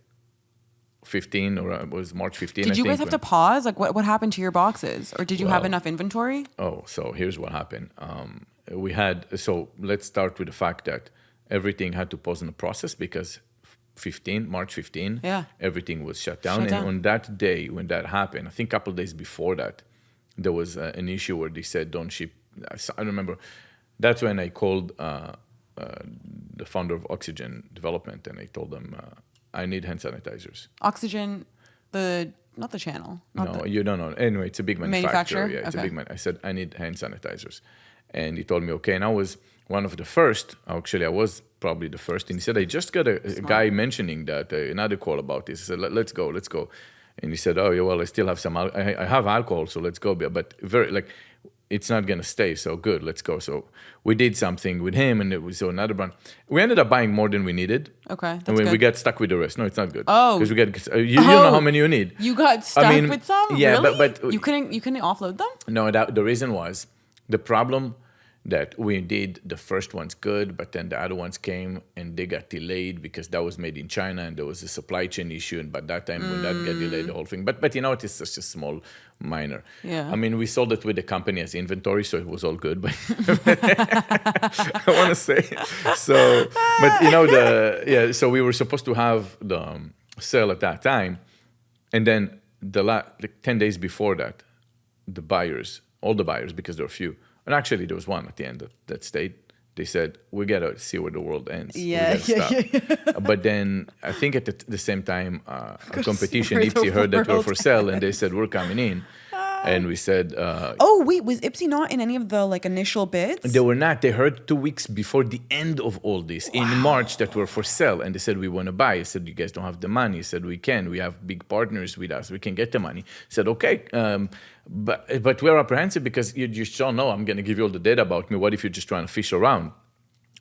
15, or it was March 15. Did you guys have to pause? Like, what happened to your boxes? Or did you have enough inventory? Oh, so here's what happened. So let's start with the fact that everything had to pause in the process, because March 15, everything was shut down. And on that day, when that happened, I think a couple of days before that, there was an issue where they said, don't ship. I remember that's when I called the founder of Oxygen Development, and I told them, I need hand sanitizers. Oxygen, not the channel. You don't know. Anyway, it's a big manufacturer. Yeah, it's okay. a big man. I said, I need hand sanitizers. And he told me, okay. And I was one of the first. Actually, I was probably the first. And he said, I just got a guy mentioning that, another call about this. I said, let's go. And he said, oh, yeah, well, I still have some, I have alcohol, so let's go. But it's not going to stay, so good, let's go. So we did something with him, and it was another brand. We ended up buying more than we needed. Okay, that's and good. We got stuck with the rest. No, it's not good. Oh. Because you know how many you need. You got stuck with some? Yeah, really? but you couldn't offload them? No, the reason was the problem that we did the first ones good, but then the other ones came and they got delayed because that was made in China and there was a supply chain issue. And by that time, when that got delayed, the whole thing. But you know, it's just a small minor. Yeah. I mean, we sold it with the company as inventory, so it was all good. But I want to say so. But you know, so we were supposed to have the sale at that time, and then 10 days before that, all the buyers, because there were few. And actually, there was one at the end that stayed. They said, we got to see where the world ends. Yeah. But then I think at the same time, a competition, Ipsy, heard that we're for sale, and they said, we're coming in. And we said... wait, was Ipsy not in any of the initial bids? They were not. They heard 2 weeks before the end of all this, in March, that we're for sale. And they said, we want to buy. I said, you guys don't have the money. I said, we can. We have big partners with us. We can get the money. I said, okay. But we're apprehensive because you just don't know. I'm going to give you all the data about me. What if you're just trying to fish around?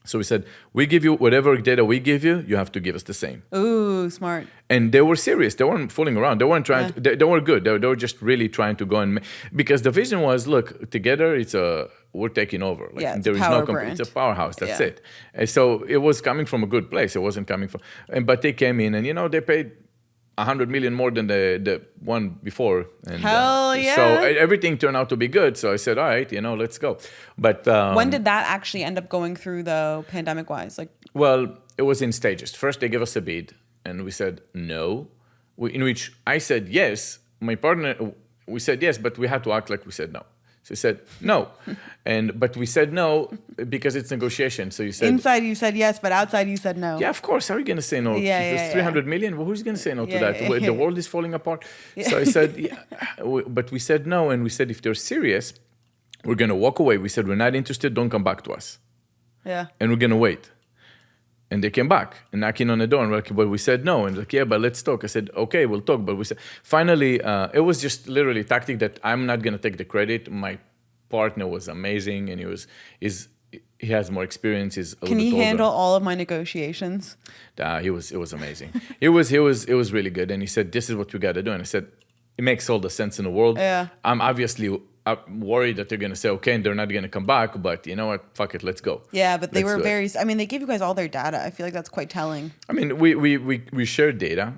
So we said, we give you whatever data we give you, you have to give us the same. Ooh, smart. And they were serious. They weren't fooling around. They weren't trying to, they were good. They were just really trying to go and because the vision was, look, together we're taking over. It's there a is power no brand. It's a powerhouse. That's it. And so it was coming from a good place. It wasn't coming from, but they came in and, they paid $100 million more than the one before. And, Hell yeah. So everything turned out to be good. So I said, all right, let's go. But when did that actually end up going through, though, pandemic-wise? Well, it was in stages. First, they gave us a bid, and we said no, in which I said yes. My partner, we said yes, but we had to act like we said no. So he said no. But we said no because it's negotiation. So you said... Inside you said yes, but outside you said no. Yeah, of course. How are you going to say no? Yeah, if it's 300 million, well, who's going to say no to that? Yeah. The world is falling apart. Yeah. So I said, but we said no. And we said, if they're serious, we're going to walk away. We said, we're not interested. Don't come back to us. Yeah. And we're going to wait. And they came back and knocking on the door. And we're like, but we said no. And like, yeah, but let's talk. I said, okay, we'll talk. But we said, finally, it was just literally a tactic that I'm not going to take the credit. My partner was amazing. And he has more experience. Can he handle all of my negotiations? It was amazing. it was really good. And he said, this is what we got to do. And I said, it makes all the sense in the world. Yeah. I'm worried that they're going to say, okay, and they're not going to come back. But you know what? Fuck it, let's go. Yeah, but they were they gave you guys all their data. I feel like that's quite telling. I mean, we shared data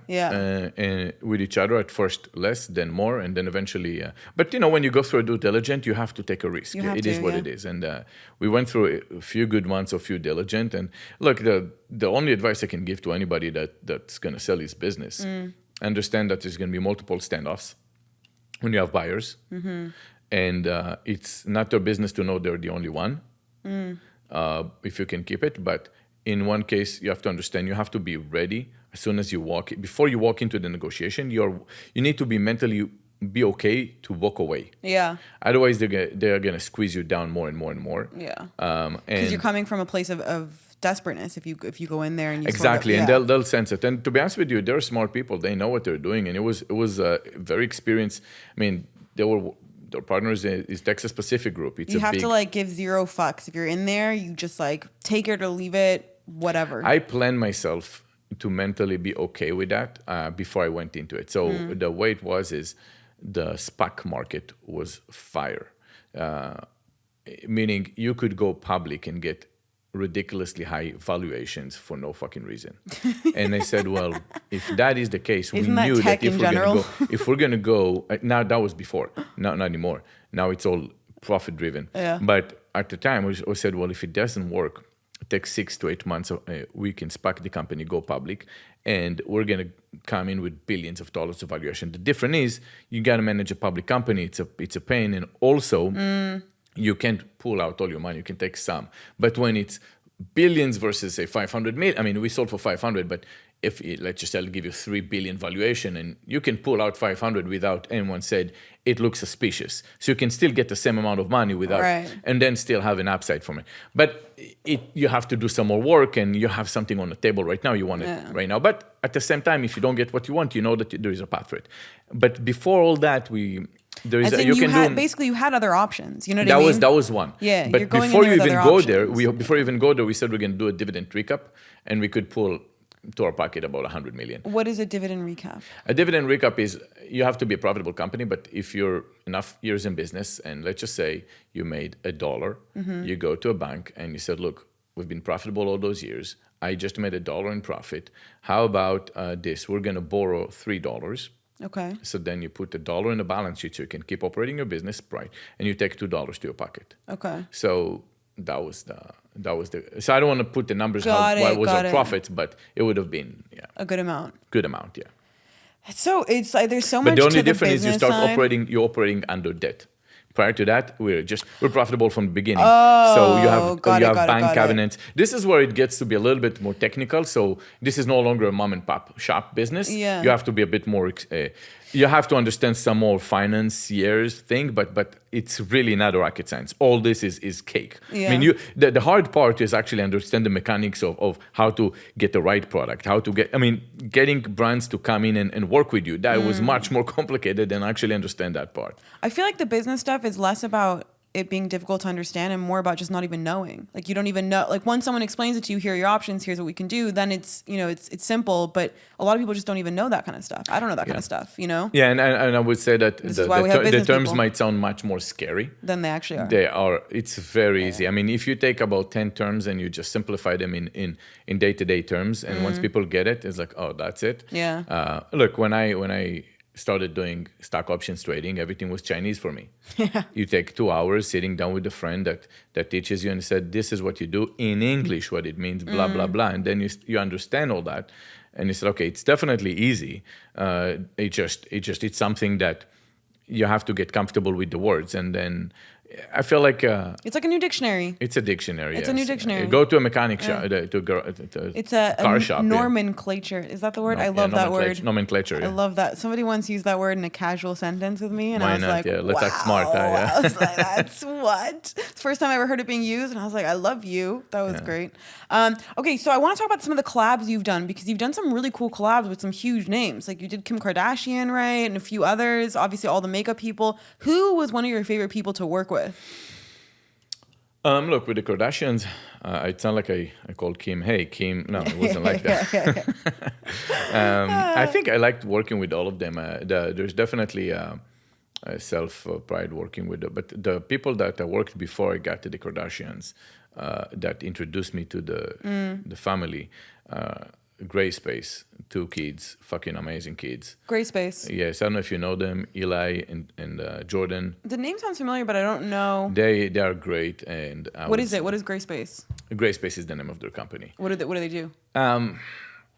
with each other at first, less, then more, and then eventually. But when you go through a due diligence, you have to take a risk. It is what it is. And we went through a few good months of due diligence. And look, the only advice I can give to anybody that's going to sell his business, understand that there's going to be multiple standoffs when you have buyers. Mm-hmm. and it's not their business to know they're the only one. If you can keep it, but in one case, you have to understand you have to be ready as soon as you before you walk into the negotiation. You need to be mentally be okay to walk away. Yeah. Otherwise, they're gonna squeeze you down more and more and more. Yeah. And because you're coming from a place of desperateness if you go in there and you exactly, sort of, and they'll sense it. And to be honest with you, they're smart people. They know what they're doing, and it was very experienced. I mean, their partners is Texas Pacific Group. You have to like give zero fucks. If you're in there, you just like take it or leave it, whatever. I planned myself to mentally be okay with that before I went into it. So the way it was is the SPAC market was fire, meaning you could go public and get ridiculously high valuations for no fucking reason. And I said, well, if that is the case, we knew that if we're gonna go, now that was before, not anymore. Now it's all profit driven. Yeah. But at the time, we said, well, if it doesn't work, it takes 6 to 8 months. We can SPAC the company, go public, and we're gonna come in with billions of dollars of valuation. The difference is you gotta manage a public company. It's a pain, and also. You can't pull out all your money. You can take some. But when it's billions versus, say, 500 million, I mean, we sold for 500, but if, let's just say, I'll give you 3 billion valuation, and you can pull out 500 without anyone said it looks suspicious. So you can still get the same amount of money without, and then still have an upside from it. But you have to do some more work, and you have something on the table right now. You want it right now. But at the same time, if you don't get what you want, you know that there is a path for it. But before all that, basically you had other options. You know what I mean? That was one. Yeah. But before you even go there, we said we're going to do a dividend recap, and we could pull to our pocket about $100 million. What is a dividend recap? A dividend recap is you have to be a profitable company, but if you're enough years in business, and let's just say you made $1, you go to a bank and you said, look, we've been profitable all those years. I just made $1 in profit. How about this? We're going to borrow $3. Okay. So then you put $1 in the balance sheet so you can keep operating your business, right? And you take $2 to your pocket. Okay. So that was the. So I don't want to put the numbers what was our profits, but it would have been a good amount. Good amount, yeah. So it's like there's so much. But the only to difference is you start side. You're operating under debt. Prior to that, we're profitable from the beginning. So you have bank covenants. This is where it gets to be a little bit more technical. So this is no longer a mom and pop shop business. Yeah. You have to be a bit more. You have to understand some more financiers thing, but it's really not rocket science. All this is cake. Yeah. I mean, the hard part is actually understand the mechanics of how to get the right product, getting brands to come in and work with you. That was much more complicated than actually understand that part. I feel like the business stuff is less about it being difficult to understand and more about just not even knowing. Like you don't even know. Like once someone explains it to you, here are your options, here's what we can do, then it's simple. But a lot of people just don't even know that kind of stuff. I don't know that kind of stuff, Yeah, and I would say that the terms might sound much more scary than they actually are. They are. It's very easy. I mean, if you take about 10 terms and you just simplify them in day-to-day terms, and once people get it, it's like, oh, that's it. Yeah. Look, when I started doing stock options trading, everything was Chinese for me. Yeah. You take 2 hours sitting down with a friend that teaches you and said, this is what you do in English, what it means, blah, blah, blah. And then you understand all that. And you said, okay, it's definitely easy. It's something that you have to get comfortable with the words. And then I feel like it's like a new dictionary. It's a dictionary. It's a new dictionary. Go to a mechanic shop, it's a car shop. Nomenclature. Is that the word? I love that word. Nomenclature. I love that. Somebody once used that word in a casual sentence with me, and Why I was not? like, Let's wow. act smart. I was like, that's what. It's the first time I ever heard it being used, and I was like, I love you. That was great. Okay, so I want to talk about some of the collabs you've done, because you've done some really cool collabs with some huge names. Like you did Kim Kardashian, right, and a few others. Obviously, all the makeup people. Who was one of your favorite people to work with? Look, with the Kardashians, it sounded like I called Kim, hey, Kim. No, it wasn't like that. I think I liked working with all of them. There's definitely self-pride working with them. But the people that I worked before I got to the Kardashians that introduced me to the family, Gray Space, 2 kids, fucking amazing kids. Gray Space. Yes, I don't know if you know them, Eli and Jordan. The name sounds familiar, but I don't know. They are great. And what is it? What is Gray Space? Gray Space is the name of their company. What do they do?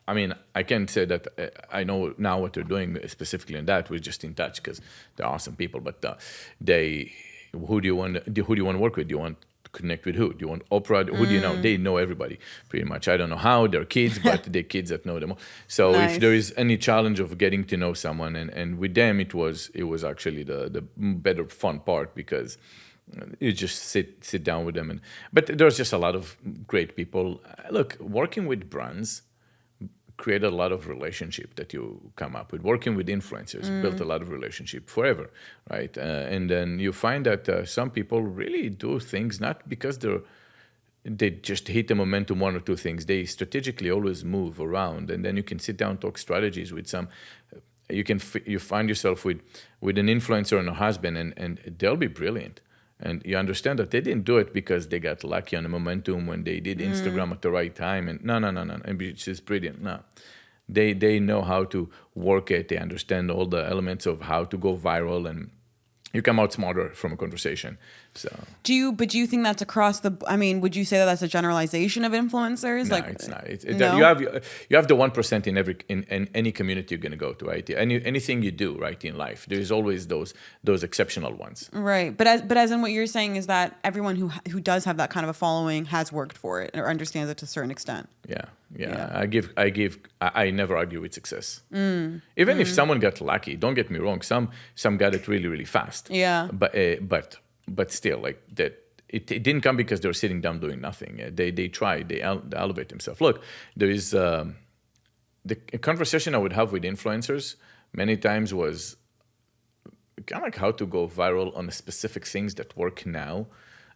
I mean, I can't say that I know now what they're doing specifically in that. We're just in touch because they're awesome people. But who do you want to work with? Do you want to connect with who? Do you want Oprah? Who do you know? They know everybody pretty much. I don't know how. They're kids, but they're kids that know them all. So if there is any challenge of getting to know someone, and with them, it was actually the better fun part, because you just sit down with them. But there's just a lot of great people. Look, working with brands create a lot of relationship that you come up with. Working with influencers built a lot of relationship forever, right? And then you find that some people really do things not because they just hit the momentum, one or two things. They strategically always move around, and then you can sit down, talk strategies with some. You find yourself with an influencer and a husband, and they'll be brilliant. And you understand that they didn't do it because they got lucky on the momentum when they did Instagram at the right time. And no. And which is brilliant. No. They know how to work it. They understand all the elements of how to go viral, and you come out smarter from a conversation. So do you think that's across the? I mean, would you say that that's a generalization of influencers? No, it's not. You have the 1% in any community you're going to go to, right? Anything you do, right, in life, there's always those exceptional ones. Right, but as in what you're saying is that everyone who does have that kind of a following has worked for it or understands it to a certain extent. Yeah. I never argue with success. Even if someone got lucky, don't get me wrong. Some got it really, really fast. Yeah. But still, like that, it didn't come because they were sitting down doing nothing. They tried. They elevate themselves. Look, there is the conversation I would have with influencers many times was kind of like how to go viral on the specific things that work now,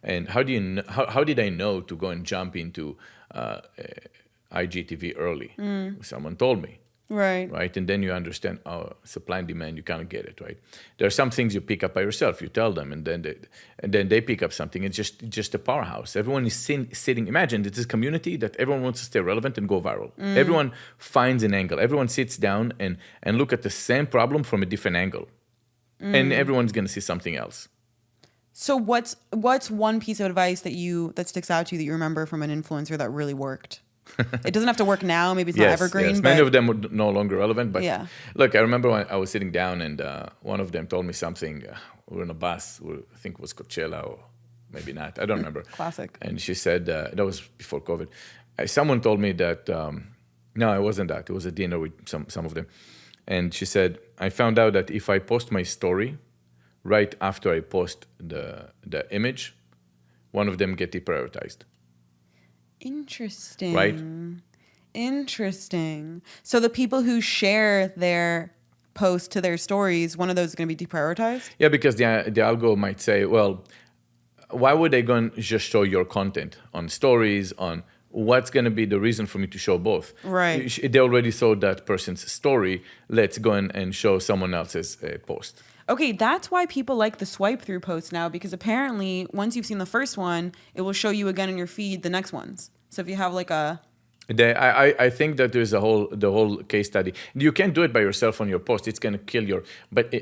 and how did I know to go and jump into IGTV early? Someone told me. Right. And then you understand, supply and demand, you kind of get it, right? There are some things you pick up by yourself. You tell them, and then they pick up something. It's just a powerhouse. Everyone is sitting. Imagine this is a community that everyone wants to stay relevant and go viral. Everyone finds an angle. Everyone sits down and look at the same problem from a different angle. And everyone's going to see something else. So what's one piece of advice that sticks out to you that you remember from an influencer that really worked? It doesn't have to work now. Maybe it's not evergreen. Yes. But many of them were no longer relevant. But look, I remember when I was sitting down and one of them told me something. We were on a bus. I think it was Coachella or maybe not. I don't remember. Classic. And she said, that was before COVID. Someone told me that, no, it wasn't that. It was a dinner with some of them. And she said, I found out that if I post my story right after I post the image, one of them get deprioritized. Interesting. Right? Interesting. So the people who share their post to their stories, one of those is going to be deprioritized? Yeah, because the algo might say, well, why would they go and just show your content on stories, on what's going to be the reason for me to show both? Right. They already saw that person's story. Let's go and show someone else's post. Okay, that's why people like the swipe through posts now, because apparently once you've seen the first one, it will show you again in your feed the next ones. So if you have like a... I think that there's the whole case study. You can't do it by yourself on your post. It's going to kill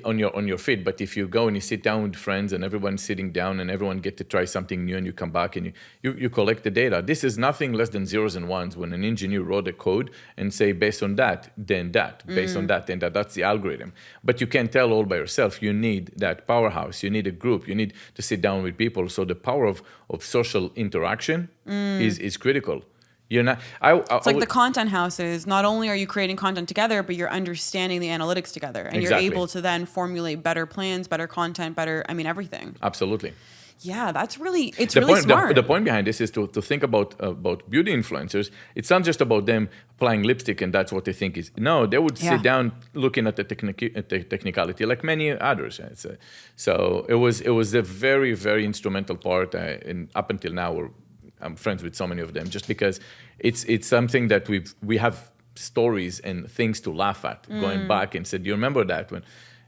on your feed. But if you go and you sit down with friends and everyone's sitting down and everyone get to try something new and you come back and you collect the data. This is nothing less than zeros and ones when an engineer wrote a code and say based on that, then that, based on that, then that. That's the algorithm. But you can't tell all by yourself. You need that powerhouse. You need a group. You need to sit down with people. So the power of social interaction is critical. You're not. It's like the content houses. Not only are you creating content together, but you're understanding the analytics together, and you're able to then formulate better plans, better content, everything. Absolutely. Yeah, that's really smart. The point behind this is to think about beauty influencers. It's not just about them applying lipstick and that's what they think is. No, they would sit down looking at the technicality like many others. So it was a very, very instrumental part, and up until now I'm friends with so many of them just because it's something that we have stories and things to laugh at going back and said, do you remember that when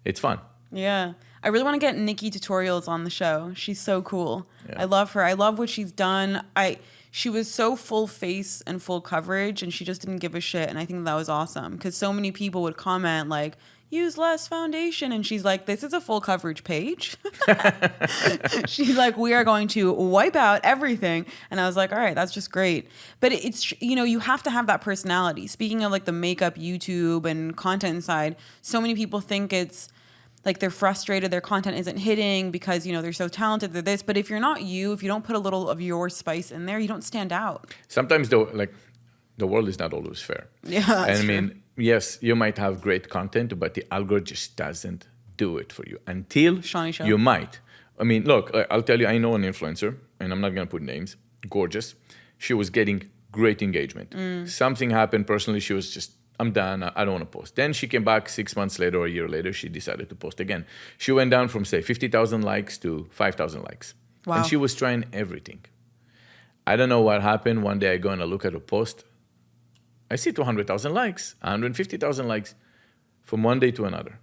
it's fun? Yeah. I really want to get Nikki Tutorials on the show. She's so cool. Yeah. I love her. I love what she's done. She was so full face and full coverage and she just didn't give a shit. And I think that was awesome because so many people would comment like, use less foundation. And she's like, this is a full coverage page. She's like, we are going to wipe out everything. And I was like, all right, that's just great. But it's, you have to have that personality. Speaking of like the makeup, YouTube and content side, so many people think it's like they're frustrated, their content isn't hitting because, they're so talented, they're this. But if you're not if you don't put a little of your spice in there, you don't stand out. Sometimes the world is not always fair. Yeah, that's true. Yes, you might have great content, but the algorithm just doesn't do it for you until Shanni Show. You might. Look, I'll tell you, I know an influencer, and I'm not going to put names, gorgeous. She was getting great engagement. Something happened personally. She was just, I'm done. I don't want to post. Then she came back 6 months later or a year later. She decided to post again. She went down from, say, 50,000 likes to 5,000 likes. Wow. And she was trying everything. I don't know what happened. One day I go and I look at her post. I see 200,000 likes, 150,000 likes from one day to another.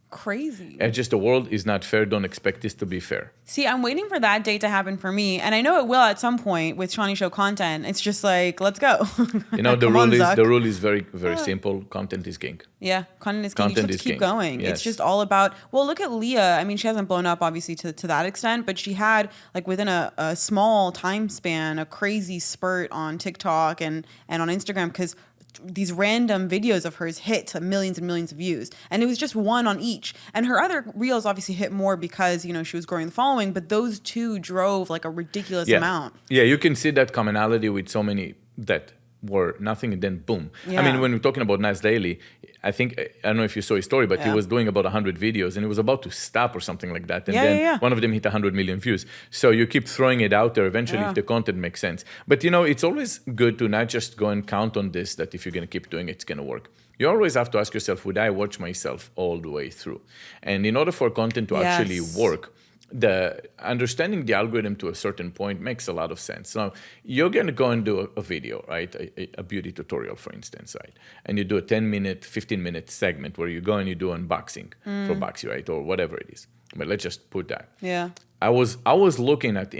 Crazy. And just the world is not fair. Don't expect this to be fair. See, I'm waiting for that day to happen for me. And I know it will at some point with Shanni Show content. It's just like, let's go. The rule is very, very simple. Content is king. Yeah, content is king. You just have to keep going. Yes. It's just all about, look at Leah. She hasn't blown up obviously to that extent, but she had like within a small time span, a crazy spurt on TikTok and on Instagram because these random videos of hers hit to millions and millions of views. And it was just one on each. And her other reels obviously hit more because, she was growing the following, but those two drove like a ridiculous amount. Yeah, you can see that commonality with so many that were nothing and then boom. Yeah. When we're talking about Nas Daily, I don't know if you saw his story, but he was doing about 100 videos and he was about to stop or something like that. And one of them hit 100 million views. So you keep throwing it out there eventually if the content makes sense. But it's always good to not just go and count on this, that if you're going to keep doing it, it's going to work. You always have to ask yourself, would I watch myself all the way through? And in order for content to actually work, the understanding the algorithm to a certain point makes a lot of sense. Now, you're going to go and do a video, right? A beauty tutorial, for instance, right? And you do a 10-minute, 15-minute segment where you go and you do unboxing for Boxy, right? Or whatever it is. But let's just put that. Yeah. I was looking at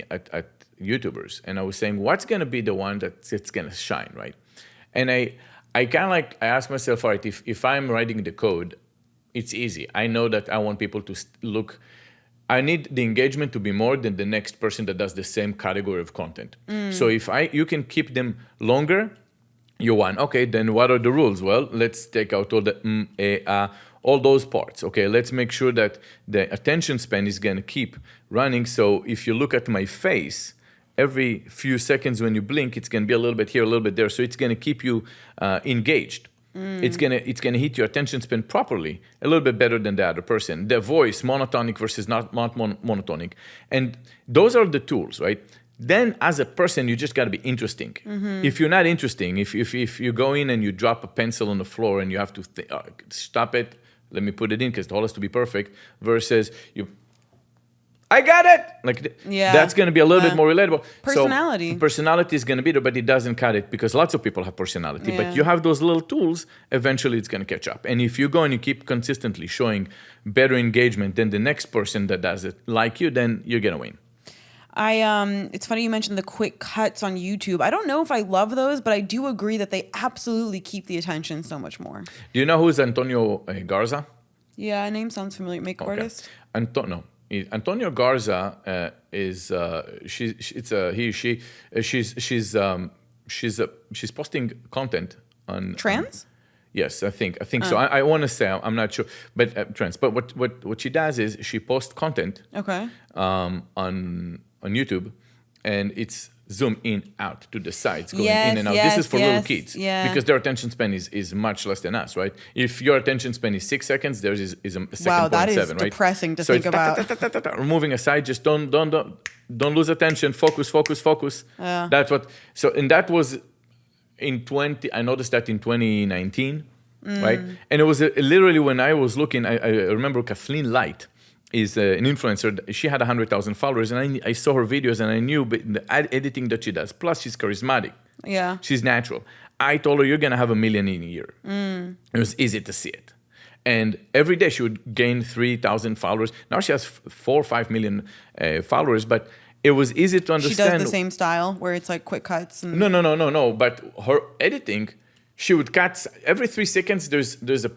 YouTubers and I was saying, what's going to be the one that's going to shine, right? And I kind of I asked myself, all right, if I'm writing the code, it's easy. I know that I want people to look. I need the engagement to be more than the next person that does the same category of content. So if you can keep them longer, you won. Okay, then what are the rules? Well, let's take out all those parts. Okay, let's make sure that the attention span is going to keep running. So if you look at my face, every few seconds when you blink, it's going to be a little bit here, a little bit there. So it's going to keep you engaged. It's gonna hit your attention span properly, a little bit better than the other person. The voice, monotonic versus not monotonic. And those are the tools, right? Then as a person, you just gotta be interesting. If you're not interesting, if you go in and you drop a pencil on the floor and you have to stop it, let me put it in because it all has to be perfect, versus I got it. That's going to be a little bit more relatable. Personality. So personality is going to be there, but it doesn't cut it because lots of people have personality. But you have those little tools, eventually it's going to catch up. And if you go and you keep consistently showing better engagement than the next person that does it like you, then you're going to win. It's funny you mentioned the quick cuts on YouTube. I don't know if I love those, but I do agree that they absolutely keep the attention so much more. Do you know who's Antonio Garza? Yeah, name sounds familiar. Makeup artist? No. Antonio Garza she's posting content on trans. Yes, I think so. I want to say I'm not sure, but trans. But what she does is she posts content. Okay. On YouTube, and it's zoom in, out to the sides, going in and out. This is for little kids because their attention span is much less than us, right? If your attention span is 6 seconds, theirs is a second. Wow, that is right? depressing to think about. Moving aside, just don't lose attention. Focus. Yeah. That's what. So, and that was I noticed that in 2019, right? And it was literally when I was looking. I remember Kathleen Light is an influencer. She had 100,000 followers, and I saw her videos, and I knew the editing that she does. Plus, she's charismatic. Yeah, she's natural. I told her, "You're gonna have 1 million in a year." It was easy to see it, and every day she would gain 3,000 followers. Now she has 4 or 5 million followers, but it was easy to understand. She does the same style where it's like quick cuts. And... No. But her editing, she would cut every 3 seconds. There's a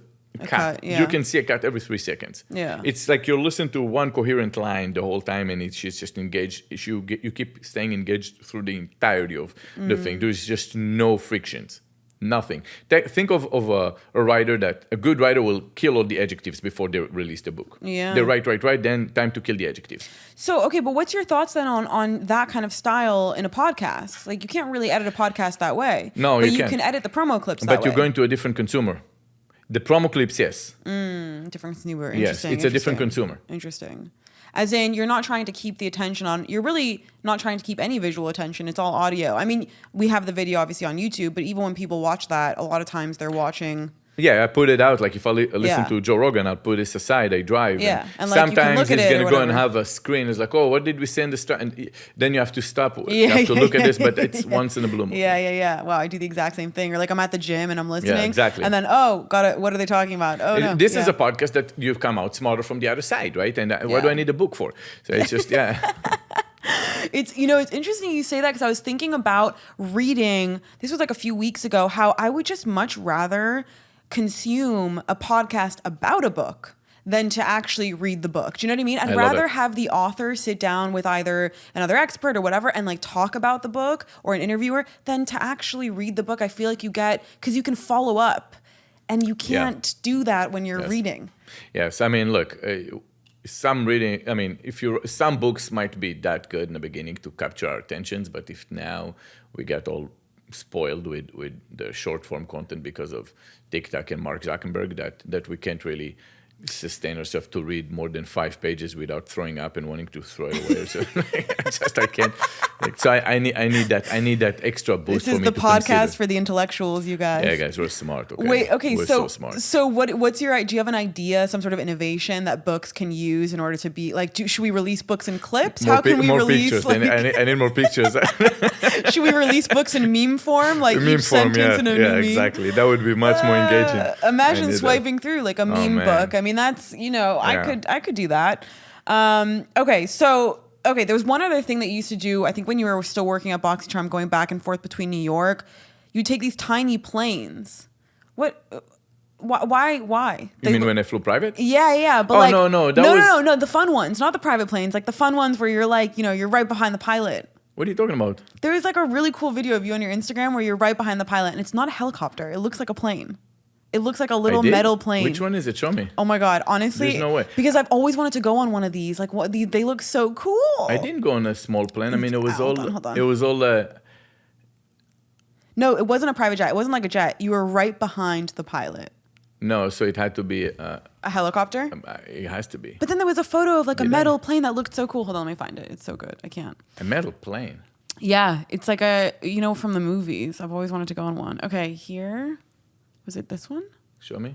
cut, yeah. You can see a cut every 3 seconds. Yeah. It's like you're listening to one coherent line the whole time, and it's just engaged. You keep staying engaged through the entirety of the thing. There's just no frictions. Nothing. Think of a writer a good writer will kill all the adjectives before they release the book. Yeah. They write, then time to kill the adjectives. So, okay, but what's your thoughts then on that kind of style in a podcast? Like, you can't really edit a podcast that way. No, but you can edit the promo clips But you're going to a different consumer. The promo clips, yes. Different consumer. Yes, it's a different consumer. Interesting. As in, you're not trying to keep the attention on, you're really not trying to keep any visual attention. It's all audio. I mean, we have the video obviously on YouTube, but even when people watch that, a lot of times they're watching. Yeah, I put it out. Like if I listen to Joe Rogan, I'll put this aside. I drive. Yeah, and like sometimes he's going to go and whatever. have a screen. It's like, oh, what did we say in the start? And then you have to stop. You have to look at this, but it's once in a blue moon. Yeah. Wow, I do the exact same thing. Or like I'm at the gym and I'm listening. Yeah, exactly. And then, what are they talking about? Oh, no. This is a podcast that you've come out smarter from the other side, right? And what do I need a book for? So it's just, It's interesting you say that because I was thinking about reading, this was like a few weeks ago, how I would just much rather consume a podcast about a book than to actually read the book. Do you know what I mean? I'd rather have the author sit down with either another expert or whatever and like talk about the book, or an interviewer, than to actually read the book. I feel like because you can follow up, and you can't do that when you're reading. Yes, I mean, look, some books might be that good in the beginning to capture our attentions, but if now we get all spoiled with the short form content because of TikTok and Mark Zuckerberg, that we can't really sustain ourselves to read more than 5 pages without throwing up and wanting to throw it away. So I can't. So I need that extra boost. This is for me the to podcast consider. for the intellectuals, you guys. Yeah, guys, we're smart. Okay? Wait, okay, we're so smart. So what's your? Do you have an idea, some sort of innovation that books can use in order to be like? Should we release books in clips? How can we release? Pictures. I need more pictures. Should we release books in meme form, like each sentence in a new meme? Exactly. That would be much more engaging. Imagine swiping through like a meme book. I mean, that's I could do that. Okay, there was one other thing that you used to do. I think when you were still working at BoxyCharm, going back and forth between New York, you take these tiny planes. What? Why? You mean when I flew private? Yeah. But no. The fun ones, not the private planes. Like the fun ones where you're like, you're right behind the pilot. What are you talking about? There is like a really cool video of you on your Instagram where you're right behind the pilot, and it's not a helicopter. It looks like a plane. It looks like a little metal plane. Which one is it? Show me. Oh my God, honestly. There's no way. Because I've always wanted to go on one of these. Like, they look so cool. I didn't go on a small plane. I mean, it was Hold on. It was all. No, it wasn't a private jet. It wasn't like a jet. You were right behind the pilot. No, so it had to be a helicopter. It has to be. But then there was a photo of like a metal plane that looked so cool. Hold on, let me find it. It's so good. I can't. A metal plane. Yeah, it's like from the movies. I've always wanted to go on one. Okay, here. Was it this one? Show me.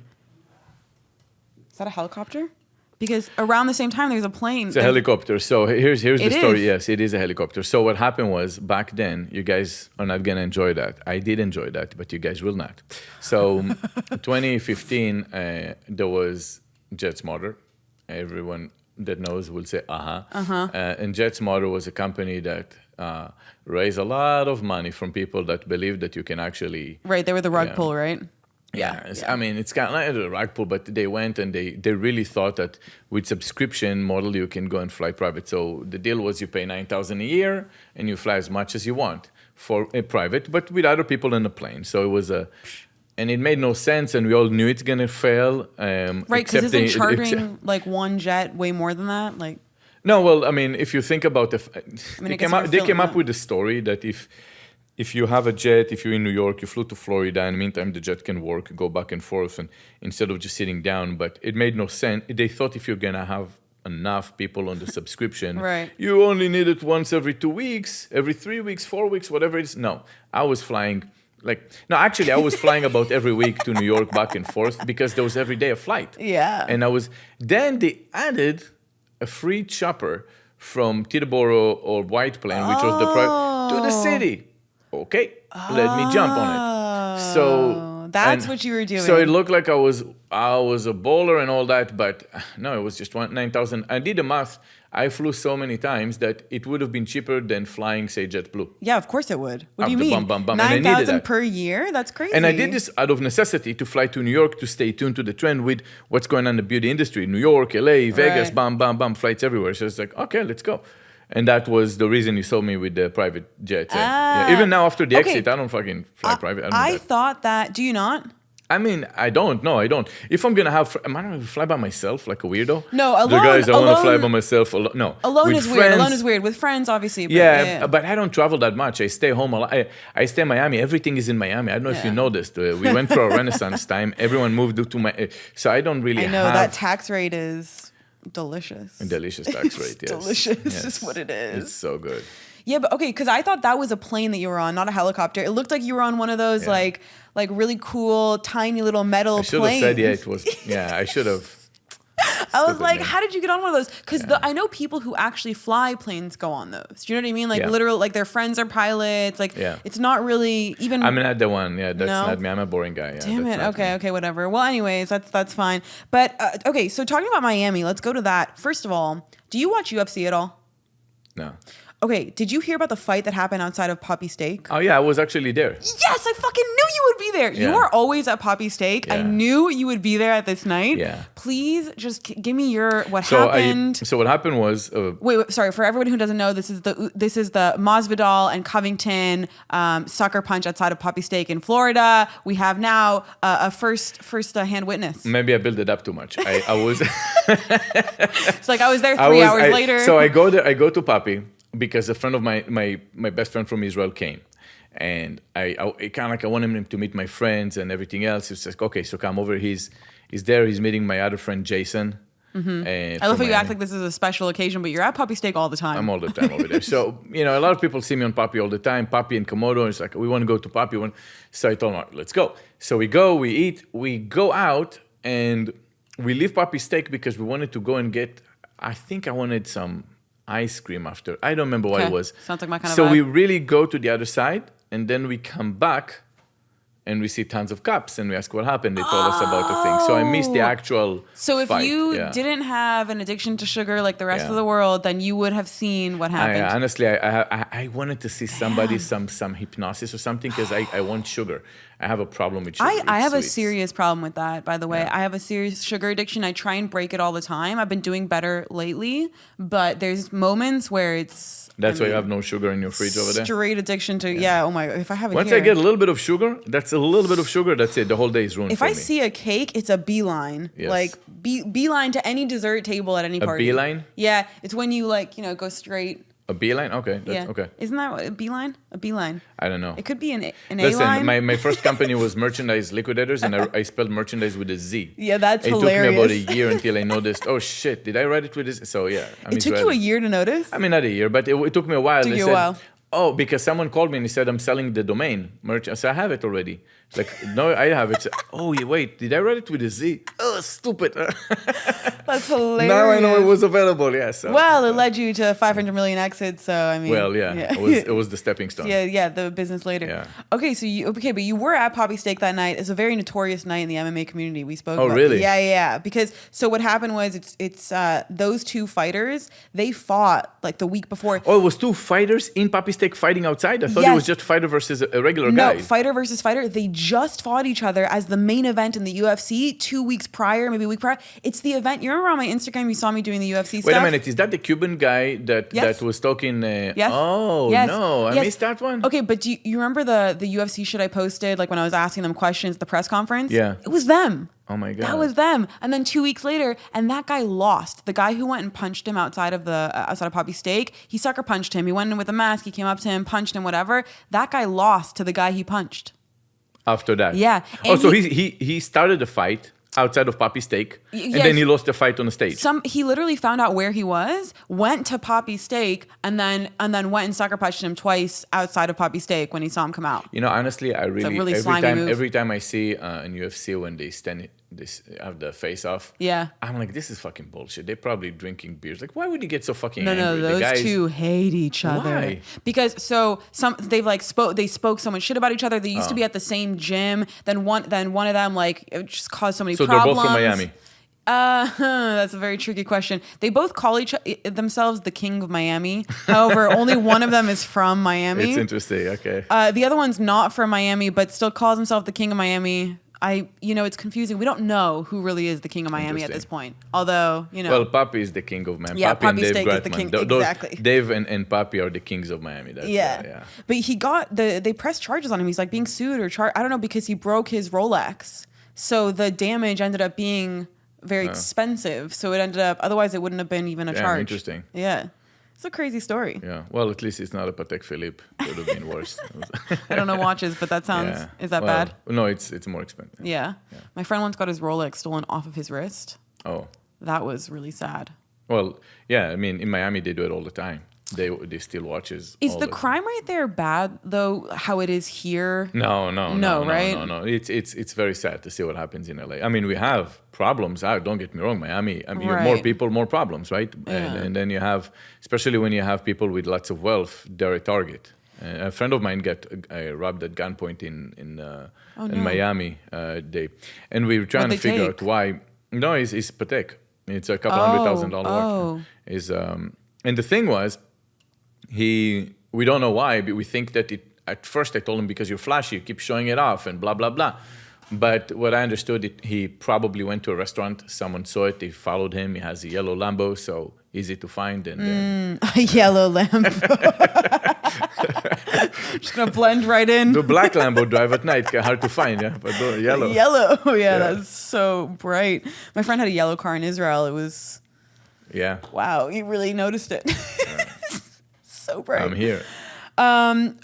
Is that a helicopter? Because around the same time, there's a plane. It's a helicopter. So here's the story. Is. Yes, it is a helicopter. So what happened was, back then, you guys are not going to enjoy that. I did enjoy that, but you guys will not. So 2015, there was JetSmarter. Everyone that knows will say, and JetSmarter was a company that raised a lot of money from people that believed that you can actually... Right, they were the rug pull, right? Yeah. I mean, it's kind of like a rug pull, but they went and they really thought that with subscription model, you can go and fly private. So the deal was you pay $9,000 a year and you fly as much as you want for a private, but with other people in the plane. So it was and it made no sense, and we all knew it's going to fail. Right, because isn't chartering like one jet way more than that? Like, no, well, I mean, if you think about they came up with the story that if you have a jet, if you're in New York, you flew to Florida, and in the meantime, the jet can work, go back and forth, and instead of just sitting down. But it made no sense. They thought if you're going to have enough people on the subscription, right, you only need it once every 2 weeks, every 3 weeks, 4 weeks, whatever it is. No, I was flying I was flying about every week to New York back and forth because there was every day a flight. Yeah. And then they added a free chopper from Teterboro or White Plain, which was to the city. Okay, let me jump on it. So that's what you were doing. So it looked like I I was a bowler and all that, but no, it was just 9,000. I did the math. I flew so many times that it would have been cheaper than flying, say, JetBlue. Yeah, of course it would. What do you Bum, mean? bum, bum. 9,000 per year? That's crazy. And I did this out of necessity to fly to New York to stay tuned to the trend with what's going on in the beauty industry. New York, LA, Vegas, bam, bam, bam, flights everywhere. So it's like, okay, let's go. And that was the reason you saw me with the private jets. Yeah. Even now after the exit, I don't fucking fly private. I thought that. Do you not? I mean, I don't. No, I don't. If I'm going to have... Am I going to fly by myself like a weirdo? No, alone. The guys, I want to fly by myself. No. Alone is weird. Alone is weird. With friends, obviously. But yeah, but I don't travel that much. I stay home. I stay in Miami. Everything is in Miami. I don't know if you noticed. We went for a Renaissance time. Everyone moved to my... So I don't really have... I know, that tax rate is delicious. A delicious tax rate, yes. Delicious is what it is. It's so good. Yeah, but okay, because I thought that was a plane that you were on, not a helicopter. It looked like you were on one of those like really cool, tiny little metal planes. I should have said, it was. Yeah, I should have. I was like, how did you get on one of those? Because I know people who actually fly planes go on those. Do you know what I mean? Like literal, like their friends are pilots. Like it's not really even. I'm not the one. Yeah, that's not me. I'm a boring guy. Yeah, damn it. Okay, whatever. Well, anyways, that's fine. But okay, so talking about Miami, let's go to that. First of all, do you watch UFC at all? No. Okay, did you hear about the fight that happened outside of Poppy Steak? Oh, yeah, I was actually there. Yes, I fucking knew you would be there. Yeah. You are always at Poppy Steak. Yeah. I knew you would be there at this night. Yeah. Please just give me what happened. So what happened was... Wait, sorry. For everyone who doesn't know, this is the Masvidal and Covington sucker punch outside of Poppy Steak in Florida. We have now a first hand witness. Maybe I built it up too much. I was... It's like I was there 3 hours later. So I go there. I go to Poppy. Because a friend of my best friend from Israel came, and I kind of like I wanted him to meet my friends and everything else. It's like, okay, so come over. He's there. He's meeting my other friend Jason. Mm-hmm. I love how you act like this is a special occasion, but you're at Poppy Steak all the time. I'm all the time over there. So a lot of people see me on Poppy all the time. Poppy and Komodo. And it's like we want to go to Poppy. So I told him, let's go. So we go. We eat. We go out, and we leave Poppy Steak because we wanted to go and get. I think I wanted some ice cream after. I don't remember what it was. Sounds like my kind of So vibe. we really go to the other side, and then we come back, and we see tons of cops, and we ask what happened. They told us about the thing. So I missed the actual fight. You didn't have an addiction to sugar like the rest of the world, then you would have seen what happened. Honestly, I wanted to see somebody, some hypnosis or something, because I want sugar. I have a problem with sugar. I have a serious problem with that, by the way. I have a serious sugar addiction. I try and break it all the time. I've been doing better lately, but there's moments where it's... That's why you have no sugar in your fridge over there? Straight addiction to, oh my God, if I have it Once I get a little bit of sugar, that's it. The whole day is ruined if for me. If I see a cake, it's a beeline. Yes. Like, beeline to any dessert table at any party. A beeline? Yeah, it's when you go straight... A beeline? Okay, that's okay. Isn't that a beeline? A beeline. I don't know. It could be an A-line. Listen, my first company was Merchandise Liquidators, and I spelled merchandise with a Z. Yeah, that's hilarious. It took me about a year until I noticed, oh shit, did I write it with this? So yeah. It took you a year to notice? I mean, not a year, but it took me a while. It took you a while. Oh, because someone called me and he said, I'm selling the domain. I said, I have it already. It's like, no, I have it. Oh, wait, did I write it with a Z? Oh, stupid. That's hilarious. Now I know it was available, yes. Yeah, so. Well, it led you to 500 million exits, so I mean. Well, yeah. It was the stepping stone. Yeah, the business later. Yeah. Okay, but you were at Poppy Steak that night. It's a very notorious night in the MMA community. We spoke about. Oh, really? Yeah. Because, so what happened was it's those two fighters, they fought like the week before. Oh, it was two fighters in Poppy Steak fighting outside? I thought it was just fighter versus a regular guy. No, fighter versus fighter. They just fought each other as the main event in the UFC 2 weeks prior, maybe a week prior. It's the event. You remember on my Instagram, you saw me doing the UFC stuff? Wait a minute. Is that the Cuban guy that was talking? Yes. Oh, yes. No. I missed that one. Okay, but do you remember the UFC shit I posted, like when I was asking them questions at the press conference? Yeah. It was them. Oh my God. That was them. And then 2 weeks later, and that guy lost. The guy who went and punched him outside of Poppy Steak, he sucker punched him. He went in with a mask. He came up to him, punched him, whatever. That guy lost to the guy he punched. After that? Yeah. And so he started the fight outside of Poppy Steak, and then he lost the fight on the stage. He literally found out where he was, went to Poppy Steak, and then went and sucker punched him twice outside of Poppy Steak when he saw him come out. Honestly, I really slimy move. every time I see in UFC when have the face off. Yeah. I'm like, this is fucking bullshit. They're probably drinking beers. Like, why would you get so fucking No, angry? those two hate each other. Why? Because they spoke so much shit about each other. They used to be at the same gym. Then one of them it just caused so many problems. So they're both from Miami. That's a very tricky question. They both call themselves the King of Miami. However, only one of them is from Miami. It's interesting. Okay. The other one's not from Miami, but still calls himself the King of Miami. It's confusing. We don't know who really is the King of Miami at this point. Although, Well, Papi is the King of Miami. Yeah, Papi and Papi Dave Steak is the Gratman. king. Exactly. Dave and Papi are the kings of Miami. That's, yeah. But he they pressed charges on him. He's like being sued or charged. I don't know, because he broke his Rolex. So the damage ended up being very expensive. So it ended up, otherwise it wouldn't have been even a charge. Interesting. Yeah. It's a crazy story. Yeah. Well, at least it's not a Patek Philippe. It would have been worse. I don't know watches, but that sounds, is that bad? No, it's more expensive. Yeah. My friend once got his Rolex stolen off of his wrist. Oh. That was really sad. Well, yeah, I mean, in Miami, they do it all the time. They steal watches. Is the crime rate there bad, though, how it is here? No, right? No. It's very sad to see what happens in LA. I mean, we have problems. Don't get me wrong, Miami. I mean, more people, more problems, right? Yeah. And then you have, especially when you have people with lots of wealth, they're a target. A friend of mine got robbed at gunpoint in Miami. And we were trying to figure out why. No, it's Patek. It's a couple $100,000 watch. And the thing was, we don't know why, but we think that at first I told him, because you're flashy, you keep showing it off and blah, blah, blah. But what I understood, he probably went to a restaurant, someone saw it, they followed him, he has a yellow Lambo, so easy to find. And a yellow Lambo. Just gonna blend right in. The black Lambo drive at night, hard to find, but the yellow. Yellow, that's so bright. My friend had a yellow car in Israel. It was... Yeah. Wow, you really noticed it. So bright. I'm here.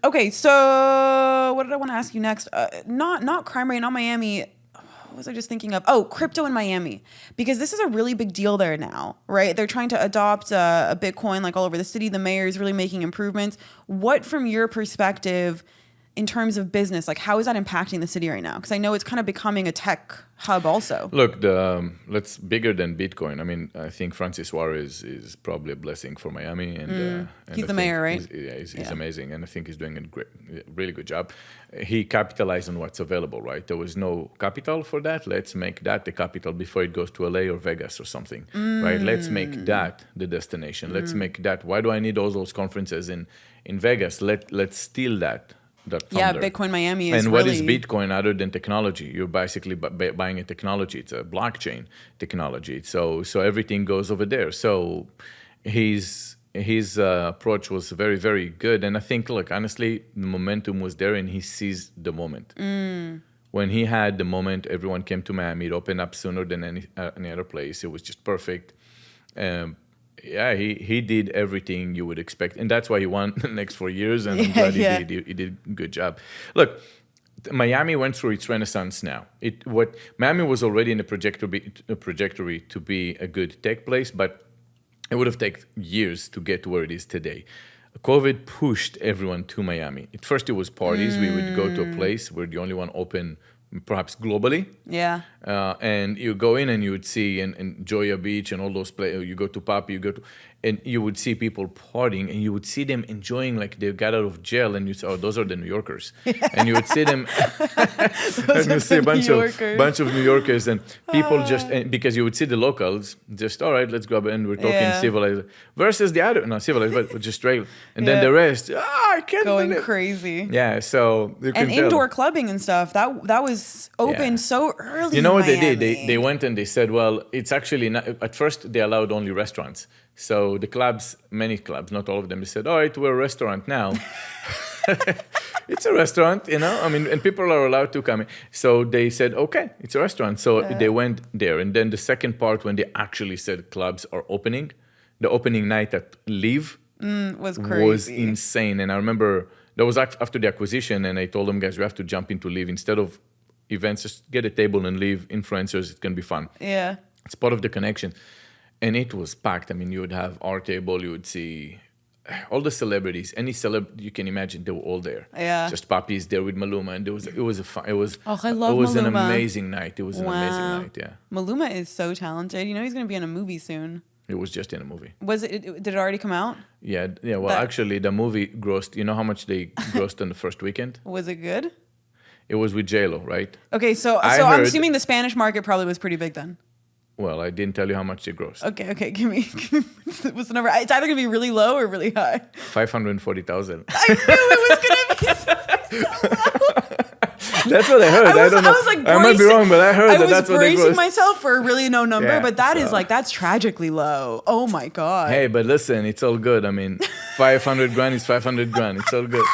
Okay, so what did I want to ask you next? Not crime rate, not Miami. What was I just thinking of? Oh, crypto in Miami. Because this is a really big deal there now, right? They're trying to adopt a Bitcoin like all over the city. The mayor is really making improvements. What, from your perspective, in terms of business, like how is that impacting the city right now? Because I know it's kind of becoming a tech hub also. Look, that's bigger than Bitcoin. I mean, I think Francis Suarez is probably a blessing for Miami. And he's the mayor, right? He's amazing. And I think he's doing a really good job. He capitalized on what's available, right? There was no capital for that. Let's make that the capital before it goes to LA or Vegas or something, right? Let's make that the destination. Let's make that. Why do I need all those conferences in Vegas? Let's steal that. Yeah, Bitcoin Miami is and what is Bitcoin other than technology? You're basically buying a technology. It's a blockchain technology. So everything goes over there. So his approach was very, very good. And I think, look, honestly, the momentum was there and he seized the moment. When he had the moment, everyone came to Miami. It opened up sooner than any other place. It was just perfect. Yeah, he did everything you would expect. And that's why he won the next 4 years. And I'm glad he did a good job. Look, Miami went through its renaissance now. Miami was already in a trajectory to be a good tech place, but it would have taken years to get to where it is today. COVID pushed everyone to Miami. At first, it was parties. We would go to a place where the only one open, perhaps globally. Yeah. And you go in and you would see and Joya Beach and all those places. You go to Papi, and you would see people partying and you would see them enjoying like they got out of jail and you say, oh, those are the New Yorkers. And you would see them, and you see a bunch of New Yorkers and people because you would see the locals just, all right, let's go and we're talking civilized versus the other, not civilized, but just straight. And then the rest, I can't going crazy. Yeah, so you can and indoor clubbing and stuff, that was open so early. You know what they did? They went and they said, well, it's actually not, at first they allowed only restaurants. So the clubs, many clubs, not all of them, they said, all right, we're a restaurant now. It's a restaurant, I mean, and people are allowed to come in. So they said, okay, it's a restaurant. So they went there. And then the second part, when they actually said clubs are opening, the opening night at Bleav was crazy. Was insane. And I remember that was after the acquisition. And I told them, guys, we have to jump into Bleav. Instead of events, just get a table and leave influencers. It's going to be fun. Yeah. It's part of the connection. And it was packed. I mean, you would have our table, you would see all the celebrities, any celeb you can imagine, they were all there. Yeah. Just Papi is there with Maluma, and I love it was an Maluma. amazing night. It was an amazing night. Yeah. Maluma is so talented. You know he's going to be in a movie soon. It was just in a movie. Did it already come out? Yeah. Well, actually, the movie grossed. You know how much they grossed in the first weekend? Was it good? It was with J-Lo, right? Okay, so I'm assuming the Spanish market probably was pretty big then. Well, I didn't tell you how much they grossed. Okay, give me what's the number? It's either gonna be really low or really high. 540,000. I knew it was gonna be so low. That's what I heard. I don't know. I was like, I might be wrong, but I heard that's what they grossed. I was bracing myself for a really low number, Yeah, but that's tragically low. Oh my god. Hey, but listen, it's all good. I mean, 500 grand is 500 grand. It's all good.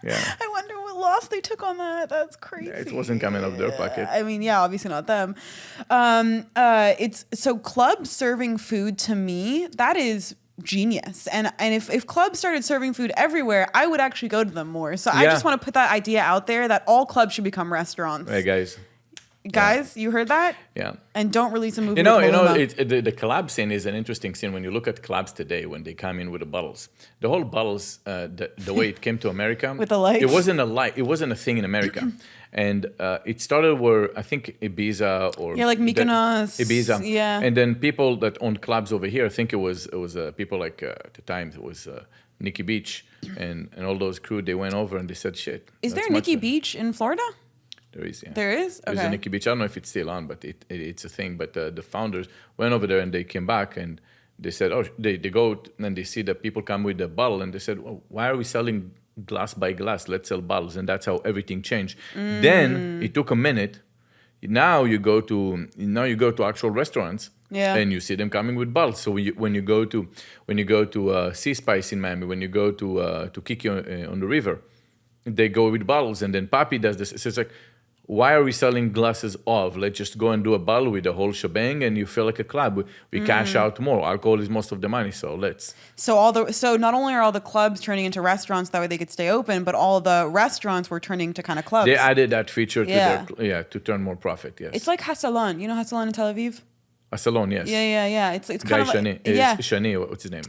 Yeah. I wonder what loss they took on that. That's crazy. Yeah, it wasn't coming out of their pocket. I mean, yeah, obviously not them. It's so club serving food to me, that is genius. And if clubs started serving food everywhere, I would actually go to them more. So I just want to put that idea out there that all clubs should become restaurants. Hey guys. You heard that? Yeah. And don't release a movie. The collab scene is an interesting scene when you look at collabs today when they come in with the bottles. The whole bottles, the way it came to America, with the lights. It wasn't a light. It wasn't a thing in America, and it started where I think Ibiza or like Mykonos, Ibiza, yeah. And then people that owned clubs over here, I think it was people like at the time it was Nikki Beach and all those crew. They went over and they said, "Shit." Is there a Nikki Beach in Florida? There is, yeah. There is? Okay. There's a Nikki Beach. I don't know if it's still on, but it's a thing. But the founders went over there and they came back and they said, they go and they see that people come with a bottle and they said, well, why are we selling glass by glass? Let's sell bottles. And that's how everything changed. Then it took a minute. Now you go to actual restaurants. Yeah. And you see them coming with bottles. So when you go to Sea Spice in Miami, when you go to Kiki on the river, they go with bottles. And then Papi does this. So it's like, why are we selling glasses of? Let's just go and do a bottle with the whole shebang, and you feel like a club. We cash out more. Alcohol is most of the money, so let's. So not only are all the clubs turning into restaurants that way they could stay open, but all the restaurants were turning to kind of clubs. They added that feature to turn more profit. Yes. It's like Hasalon. You know Hasalon in Tel Aviv? A salon, yes. Yeah. It's kind of like Shanni. Shanni, what's his name?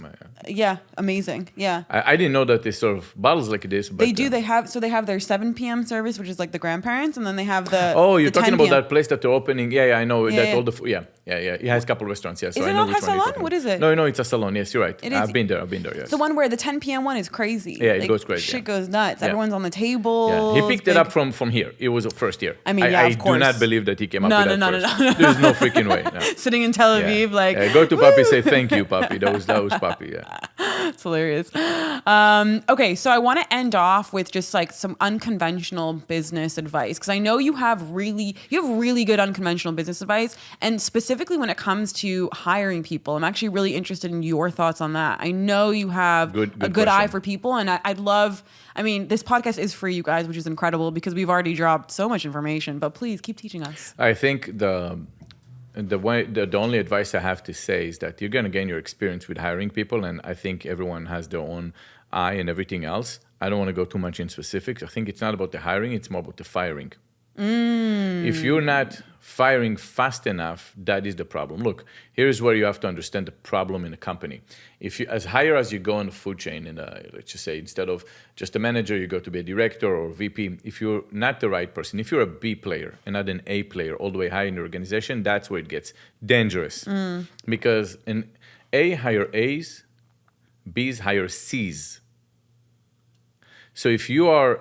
Yeah, amazing. Yeah. I didn't know that they serve bottles like this. But they do. They have their 7 p.m. service, which is like the grandparents, and then they have the. Oh, you're the talking 10 about p.m. that place that they're opening. Yeah, I know Yeah, that yeah. all the yeah. It has a couple of restaurants. Yes, Is so it I know not which one you're Hasalon? talking What about. is it? No, it's a salon. Yes, you're right. It is- I've been there. Yes. The one where the 10 p.m. one is crazy. Yeah, it goes crazy. Shit goes nuts. Yeah. Everyone's on the table. Yeah. He picked it up from here. It was first year. I mean, I of course. do not believe that he came up with that No. first. There's no freaking way. No. Sitting in Tel Aviv, Go to Papi, say thank you, Papi. That was Papi. Yeah. It's hilarious. Okay, so I want to end off with just like some unconventional business advice because I know you have really good unconventional business advice, and specifically when it comes to hiring people, I'm actually really interested in your thoughts on that. I know you have a good eye for people, and I'd love. I mean, this podcast is free, you guys, which is incredible because we've already dropped so much information. But please keep teaching us. I think the only advice I have to say is that you're going to gain your experience with hiring people, and I think everyone has their own eye and everything else. I don't want to go too much in specifics. I think it's not about the hiring, it's more about the firing. If you're not firing fast enough, that is the problem. Look, here's where you have to understand the problem in a company. If you, as higher as you go on the food chain, let's just say instead of just a manager, you go to be a director or VP. If you're not the right person, if you're a B player and not an A player all the way high in the organization, that's where it gets dangerous. Because an A hire A's, B's hire C's. So if you are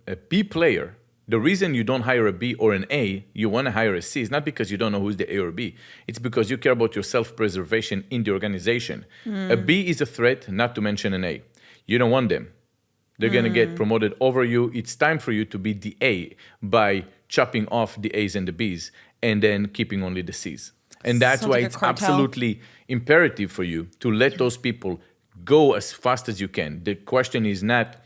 a B player, the reason you don't hire a B or an A, you want to hire a C, is not because you don't know who's the A or B. It's because you care about your self-preservation in the organization. A B is a threat, not to mention an A. You don't want them. They're going to get promoted over you. It's time for you to be the A by chopping off the A's and the B's and then keeping only the C's. And that's why it's absolutely imperative for you to let those people go as fast as you can. The question is not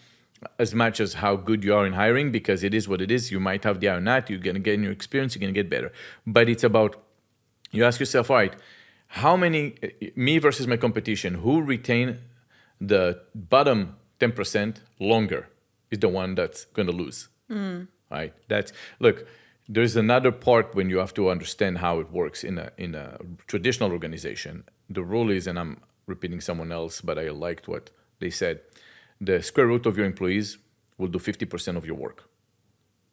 as much as how good you are in hiring, because it is what it is. You might have the eye or not. You're going to gain your experience. You're going to get better. But it's about, you ask yourself, all right, how many, me versus my competition, who retain the bottom 10% longer is the one that's going to lose. Right? Look, there's another part when you have to understand how it works in a traditional organization. The rule is, and repeating someone else, but I liked what they said. The square root of your employees will do 50% of your work.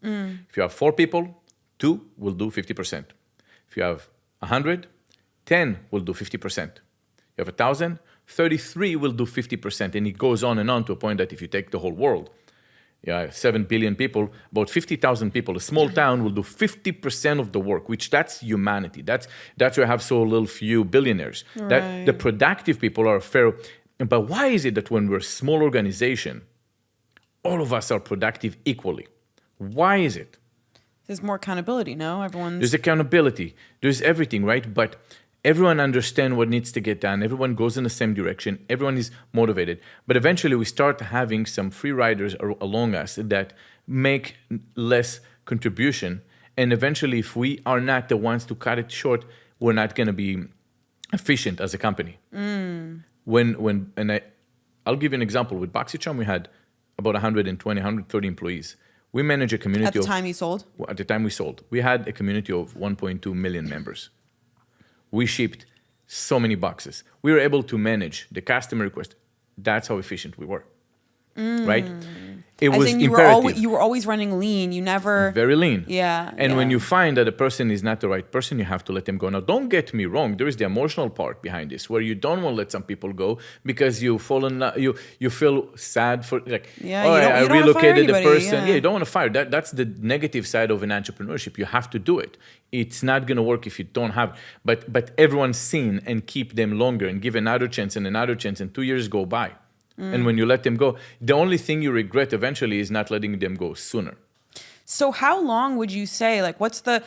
If you have 4 people, 2 will do 50%. If you have 100, 10 will do 50%. You have 1,000, 33 will do 50%. And it goes on and on to a point that if you take the whole world, 7 billion people, about 50,000 people, a small town will do 50% of the work, which that's humanity. That's why I have so little few billionaires. Right. That the productive people are fair. But why is it that when we're a small organization, all of us are productive equally? Why is it? There's more accountability, no? There's accountability. There's everything, right? But everyone understands what needs to get done. Everyone goes in the same direction. Everyone is motivated. But eventually we start having some free riders along us that make less contribution. And eventually, if we are not the ones to cut it short, we're not going to be efficient as a company. I'll give you an example. With BoxyCharm, we had about 120, 130 employees. We manage a community At the time you sold? At the time we sold. We had a community of 1.2 million members. We shipped so many boxes. We were able to manage the customer request. That's how efficient we were, right? It was imperative. You were always running lean. You never... Very lean. Yeah. And when you find that a person is not the right person, you have to let them go. Now, don't get me wrong. There is the emotional part behind this, where you don't want to let some people go because you fall in love, you feel sad for I relocated the person. Yeah, you don't want to fire. That's the negative side of an entrepreneurship. You have to do it. It's not going to work if you don't have. But everyone's seen and keep them longer and give another chance and another chance, and 2 years go by. And when you let them go, the only thing you regret eventually is not letting them go sooner. So how long would you say, like, what's the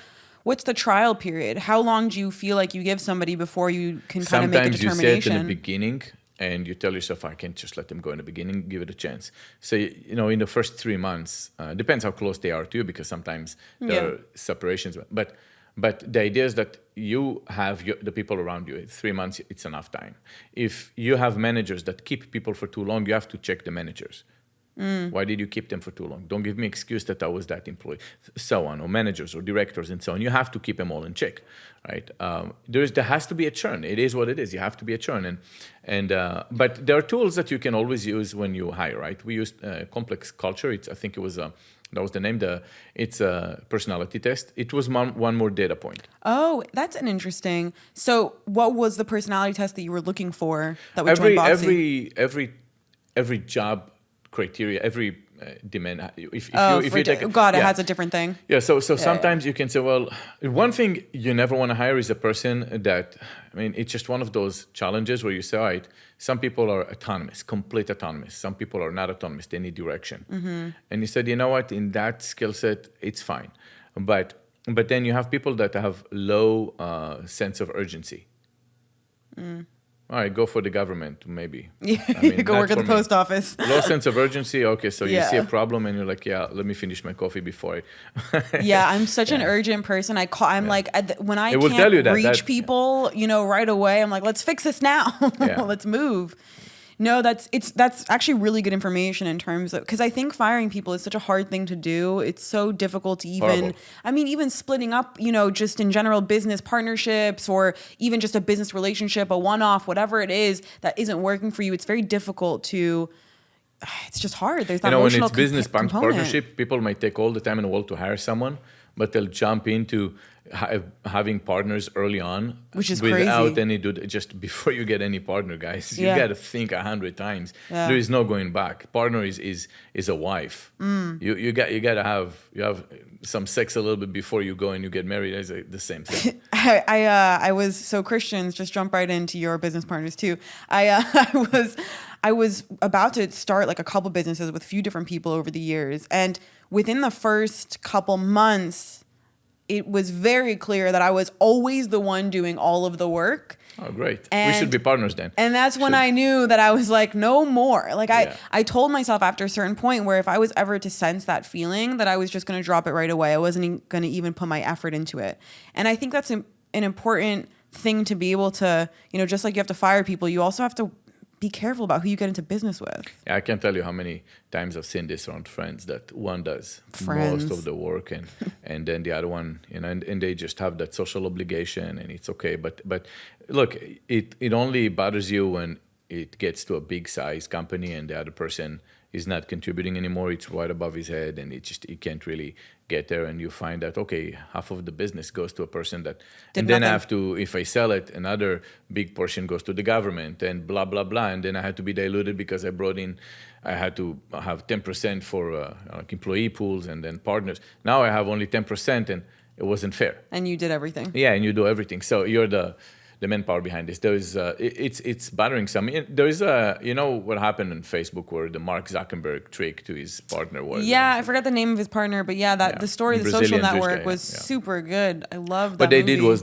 trial period? How long do you feel like you give somebody before you can kind of make a determination? Sometimes you say it in the beginning and you tell yourself, I can't just let them go in the beginning, give it a chance. So, in the first 3 months, depends how close they are to you, because sometimes there are separations. But the idea is that you have the people around you. 3 months, it's enough time. If you have managers that keep people for too long, you have to check the managers. Why did you keep them for too long? Don't give me excuse that I was that employee, so on, or managers or directors and so on. You have to keep them all in check, right? There has to be a churn. It is what it is. You have to be a churn. But there are tools that you can always use when you hire, right? We used Complex Culture. I think it was... that was the name. It's a personality test. It was one more data point. Oh, that's an interesting. So what was the personality test that you were looking for that would join Boxy? Every job criteria, every demand. If you take it has a different thing. Yeah. So sometimes you can say, well, one thing you never want to hire is a person that, it's just one of those challenges where you say, all right, some people are autonomous, complete autonomous. Some people are not autonomous. They need direction. And you said, you know what, in that skill set, it's fine. But then you have people that have low sense of urgency. All right, go for the government, maybe. Go work at the post office. Low sense of urgency. Okay, so you see a problem and you're like, let me finish my coffee before I... I'm such an urgent person. Like, when I can't reach people, right away, I'm like, let's fix this now. Let's move. No, that's actually really good information in terms of, because I think firing people is such a hard thing to do. It's so difficult to even splitting up, just in general business partnerships, or even just a business relationship, a one-off, whatever it is that isn't working for you. It's very difficult to, it's just hard. There's that emotional when it's business partnership, people might take all the time in the world to hire someone, but they'll jump into having partners early on, which is without crazy. any just before you get any partner, guys. You got to think 100 times. There is no going back. Partner is a wife. You got to have some sex a little bit before you go and you get married. It's the same thing. I was, so Christians, just jump right into your business partners too. I was about to start like a couple businesses with a few different people over the years, and within the first couple months, it was very clear that I was always the one doing all of the work. Oh, great. We should be partners then. And that's when I knew that I was like, no more. Like I told myself after a certain point where if I was ever to sense that feeling, that I was just going to drop it right away. I wasn't going to even put my effort into it. And I think that's an important thing to be able to, just like you have to fire people, you also have to be careful about who you get into business with. I can't tell you how many times I've seen this around friends that one does most of the work and then the other one, and they just have that social obligation and it's okay. But look, it only bothers you when it gets to a big size company and the other person is not contributing anymore. It's right above his head and he can't really get there. And you find that, okay, half of the business goes to a person that, and then I have to, if I sell it, another big portion goes to the government and blah, blah, blah. And then I had to be diluted because I had to have 10% for employee pools and then partners. Now I have only 10% and it wasn't fair. And you did everything. Yeah, and you do everything. So you're the manpower behind this. There is it's bothering some. There is what happened on Facebook where the Mark Zuckerberg trick to his partner was. Yeah, I forgot the name of his partner, but the story of the Social Network was super good. I love that. What they movie. did was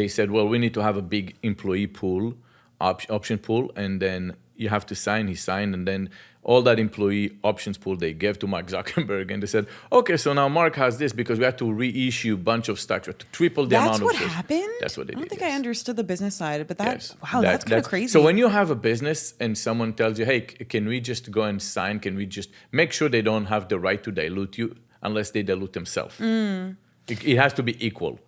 they said, well, we need to have a big employee pool, option pool, and then you have to sign. He signed, and then all that employee options pool they gave to Mark Zuckerberg, and they said, okay, so now Mark has this because we had to reissue a bunch of stocks, to triple the amount of shares. That's what happened? That's what they did. I don't think I understood the business side, but that's kind of crazy. So when you have a business and someone tells you, hey, can we just go and sign? Can we just make sure they don't have the right to dilute you unless they dilute themselves? It has to be equal.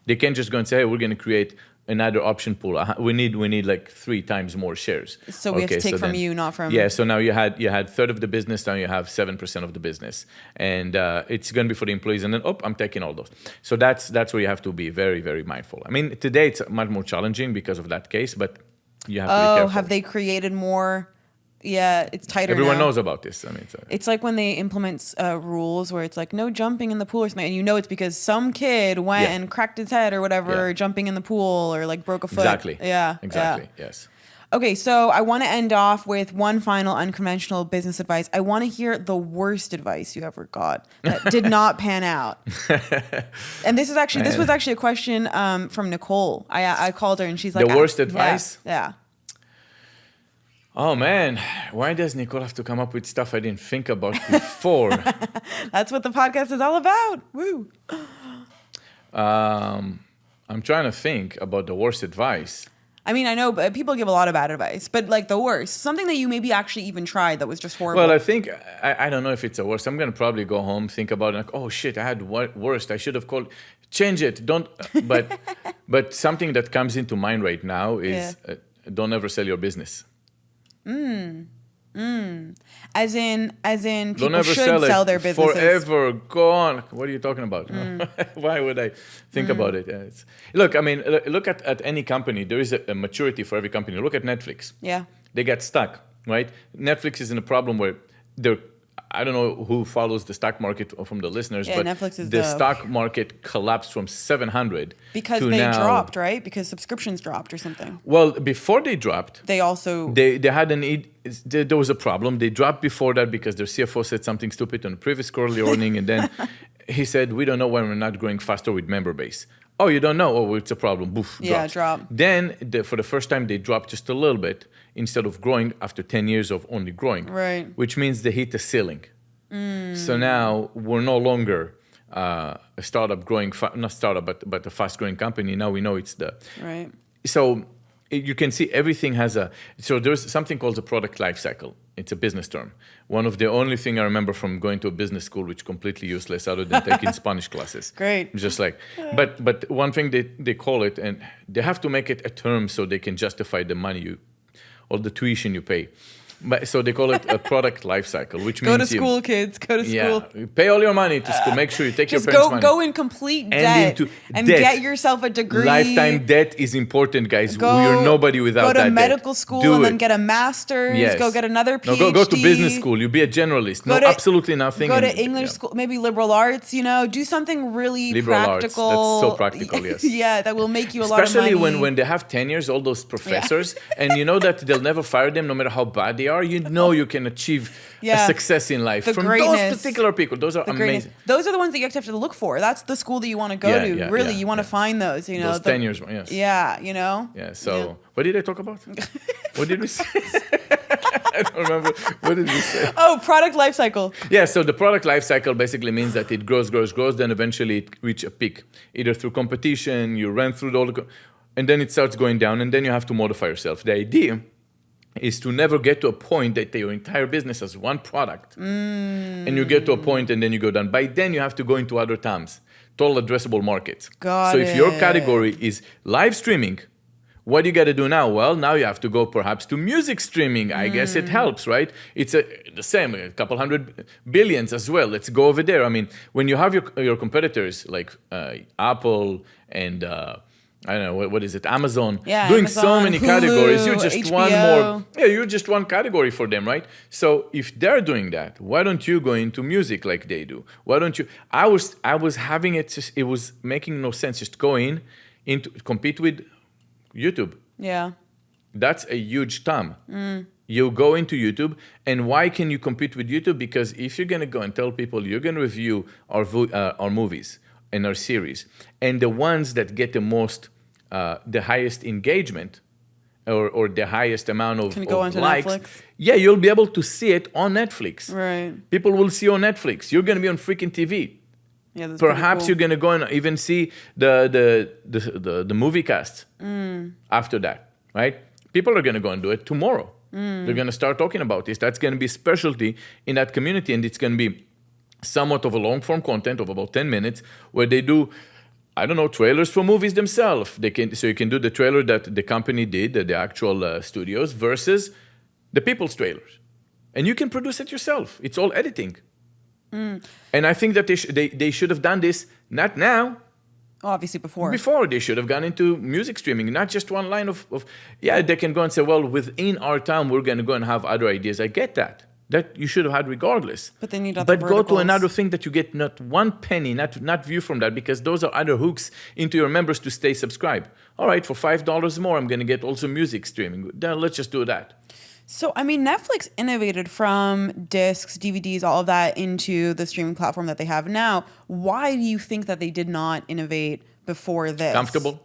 They can't just go and say, hey, we're going to create another option pool. We need like 3 times more shares. So we have to take from you, not from... Yeah, so now you had third of the business, now you have 7% of the business. And it's going to be for the employees. And then, I'm taking all those. So that's where you have to be very, very mindful. I mean, today it's much more challenging because of that case, but you have to be careful. Have they created more... Yeah, it's tighter Everyone now. knows about this. I mean, it's like when they implement rules where it's like no jumping in the pool or something, and you know it's because some kid went and cracked his head or whatever, jumping in the pool or like broke a foot. Exactly. Yeah. Exactly. Yeah. Yes. Okay, so I want to end off with one final unconventional business advice. I want to hear the worst advice you ever got that did not pan out. And this was actually a question from Nicole. I called her and she's like, the worst advice? Yeah. Oh man, why does Nicole have to come up with stuff I didn't think about before? That's what the podcast is all about. Woo. I'm trying to think about the worst advice. I mean, I know but people give a lot of bad advice, but like the worst, something that you maybe actually even tried that was just horrible. Well, I think, I don't know if it's a worst. I'm going to probably go home, think about it, like, oh shit, I had worst. I should have called, change it. But something that comes into mind right now is don't ever sell your business. As in people don't should sell their businesses. Forever, go on. What are you talking about? Why would I think about it? Yeah, look, I mean, look at any company. There is a maturity for every company. Look at Netflix. Yeah. They get stuck, right? Netflix is in a problem where I don't know who follows the stock market from the listeners, but Netflix is the stock market collapsed from 700 because to they now, dropped, right? Because subscriptions dropped or something. Well, before they dropped, they also they had there was a problem. They dropped before that because their CFO said something stupid on the previous quarterly earning, and then he said, "We don't know when we're not growing faster with member base." Oh, you don't know? Oh, it's a problem. Boof, drop. Then for the first time, they dropped just a little bit instead of growing after 10 years of only growing. Right. Which means they hit the ceiling. So now we're no longer a startup growing, not startup, but a fast-growing company. Now we know it's the... Right. So you can see everything has so there's something called the product life cycle. It's a business term. One of the only thing I remember from going to a business school, which is completely useless other than taking Spanish classes. Great. Just like, but one thing they call it, and they have to make it a term so they can justify the money or the tuition you pay. But so they call it a product life cycle, which means go to school, kids. Go to school. Yeah, pay all your money to school. Make sure you take your parents' money. Go in complete debt and get yourself a degree. Lifetime debt is important, guys. You're nobody without that. Go to medical school and then get a master's. Yes. Go get another PhD. No, go to business school. You be a generalist. Absolutely nothing. Go to English school, maybe liberal arts. Do something really liberal practical. Arts. That's so practical. Yes. Yeah, that will make you a lot of money. Especially when they have tenures, all those professors, and you know that they'll never fire them, no matter how bad they are. You know you can achieve a success in life from those particular people. Those are amazing. Those are the ones that you have to look for. That's the school that you want to go to. Really, you want to find those. Those tenures. Yes. Yeah. Yeah. So what did I talk about? What did we say? I don't remember. What did we say? Oh, product life cycle. Yeah. So the product life cycle basically means that it grows, then eventually it reaches a peak, either through competition, you ran through and then it starts going down, and then you have to modify yourself. The idea is to never get to a point that your entire business has one product. And you get to a point and then you go down. By then you have to go into other TAMs, total addressable markets. Got so if your category is live streaming, what do you got to do now? Well, now you have to go perhaps to music streaming. I guess it helps, right? It's the same, a couple hundred billions as well. Let's go over there. I mean, when you have your competitors like Apple and I don't know, what is it, Amazon, doing Amazon, so many Hulu, categories, you're just HBO. one more. Yeah, you're just one category for them, right? So if they're doing that, why don't you go into music like they do? Why don't you? I was having it. It was making no sense. Just go into compete with YouTube. Yeah. That's a huge TAM. You go into YouTube, and why can you compete with YouTube? Because if you're gonna go and tell people you're gonna review our movies and our series, and the ones that get the most, the highest engagement, or the highest amount of likes, Netflix? Yeah, you'll be able to see it on Netflix. Right. People will see on Netflix. You're gonna be on freaking TV. Yeah, that's Perhaps cool. you're gonna go and even see the movie cast after that, right? People are gonna go and do it tomorrow. They're gonna start talking about this. That's gonna be specialty in that community, and it's gonna be somewhat of a long form content of about 10 minutes where they do, I don't know, trailers for movies themselves. So you can do the trailer that the company did, the actual studios, versus the people's trailers, and you can produce it yourself. It's all editing. And I think that they should have done this, not now. Obviously before. Before, they should have gone into music streaming, not just one line of they can go and say, well, within our time, we're going to go and have other ideas. I get that. That you should have had regardless. But then you'd have But the go to verticals. another thing that you get not one penny, not view from that, because those are other hooks into your members to stay subscribed. All right, for $5 more, I'm going to get also music streaming. Then let's just do that. So, I mean, Netflix innovated from discs, DVDs, all of that into the streaming platform that they have now. Why do you think that they did not innovate before this? Comfortable,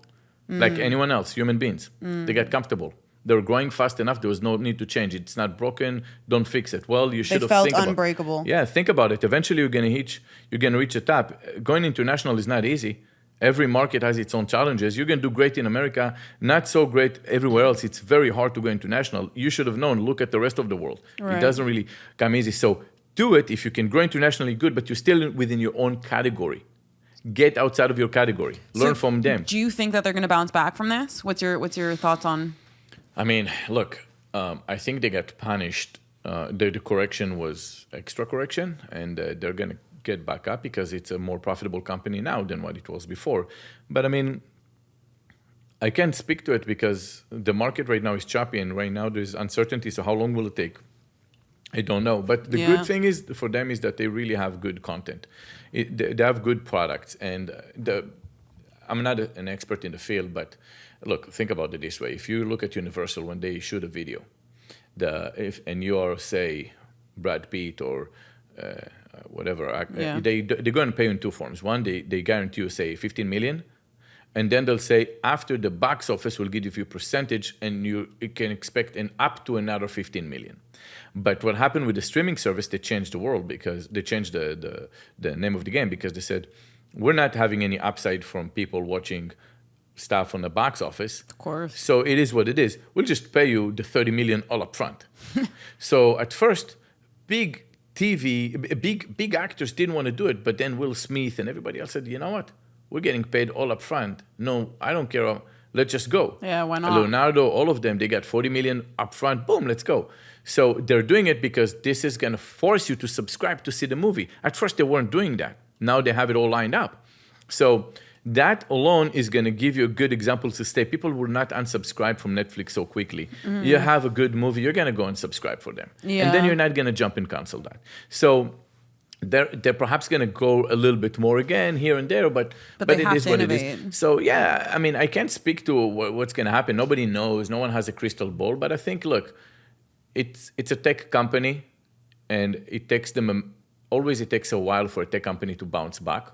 like anyone else, human beings. They get comfortable. They were growing fast enough. There was no need to change it. It's not broken. Don't fix it. Well, you should have felt think about unbreakable. Yeah, think about it. Eventually, you're gonna reach a top. Going international is not easy. Every market has its own challenges. You can do great in America, not so great everywhere else. It's very hard to go international. You should have known. Look at the rest of the world. Right. It doesn't really come easy. So do it if you can grow internationally, good, but you're still within your own category. Get outside of your category. Learn from them. Do you think that they're going to bounce back from this? What's your thoughts on? I mean, look, I think they got punished. The correction was extra correction, and they're going to get back up because it's a more profitable company now than what it was before. But I mean, I can't speak to it because the market right now is choppy, and right now there's uncertainty. So how long will it take? I don't know. But the good thing is for them is that they really have good content. They have good products, and I'm not an expert in the field, but look, think about it this way. If you look at Universal when they shoot a video, and you are, say, Brad Pitt or whatever, they're going to pay you in two forms. One, they guarantee you, say, 15 million, and then they'll say after the box office will give you a percentage, and you can expect up to another 15 million. But what happened with the streaming service, they changed the world because they changed the name of the game, because they said, we're not having any upside from people watching stuff on the box office. Of course. So it is what it is. We'll just pay you the 30 million all up front. So at first, big actors didn't want to do it, but then Will Smith and everybody else said, you know what? We're getting paid all up front. No, I don't care. Let's just go. Yeah, why not? Leonardo, all of them, they got 40 million up front. Boom, let's go. So they're doing it because this is going to force you to subscribe to see the movie. At first, they weren't doing that. Now they have it all lined up. So that alone is going to give you a good example to stay. People will not unsubscribe from Netflix so quickly. Mm-hmm. You have a good movie, you're going to go and subscribe for them. Yeah. And then you're not going to jump and cancel that. So they're perhaps going to go a little bit more again here and there, but it is what it is. So, yeah, I mean, I can't speak to what's going to happen. Nobody knows. No one has a crystal ball. But I think, look, it's a tech company, and it takes a while for a tech company to bounce back.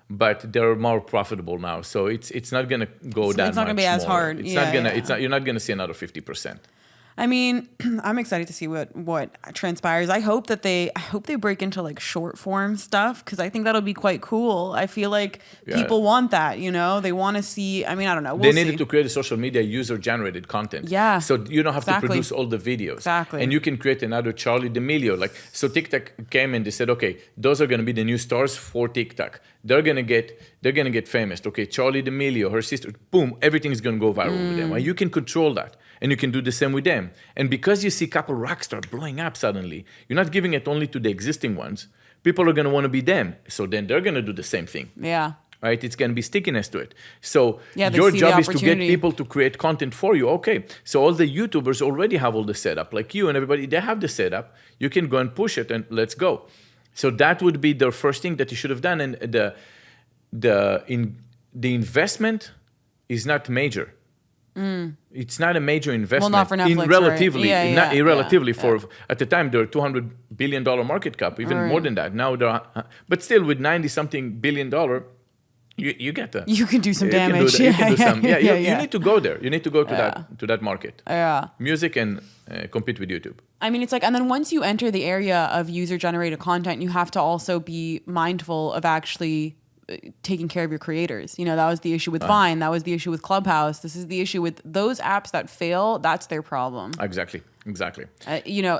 But they're more profitable now, so it's not going to go down. It's not going to be as hard. You're not going to see another 50%. I mean, I'm excited to see what transpires. I hope they break into like short form stuff because I think that'll be quite cool. I feel like people want that, they want to see. I mean, I don't know. They needed to create a social media user generated content. Yeah. So you don't have to produce all the videos. Exactly. And you can create another Charlie D'Amelio. So TikTok came and they said, okay, those are going to be the new stars for TikTok. They're gonna get famous. Okay, Charlie D'Amelio, her sister, boom, everything's gonna go viral with them. You can control that, and you can do the same with them. And because you see a couple rock stars blowing up suddenly, you're not giving it only to the existing ones. People are gonna want to be them, so then they're gonna do the same thing. Yeah. Right? It's gonna be stickiness to it. So your job is to get people to create content for you. Okay, so all the YouTubers already have all the setup, like you and everybody. They have the setup. You can go and push it, and let's go. So that would be the first thing that you should have done, and the investment is not major. It's not a major investment. Well, not for Netflix, relatively, right? Relatively for at the time they're $200 billion market cap, even more than that. Now they're, but still with $90-something billion. You get that. You can do some damage. You need to go there. You need to go to that market. Yeah. Music and compete with YouTube. I mean, it's like, and then once you enter the area of user-generated content, you have to also be mindful of actually taking care of your creators. That was the issue with Vine. That was the issue with Clubhouse. This is the issue with those apps that fail. That's their problem. Exactly.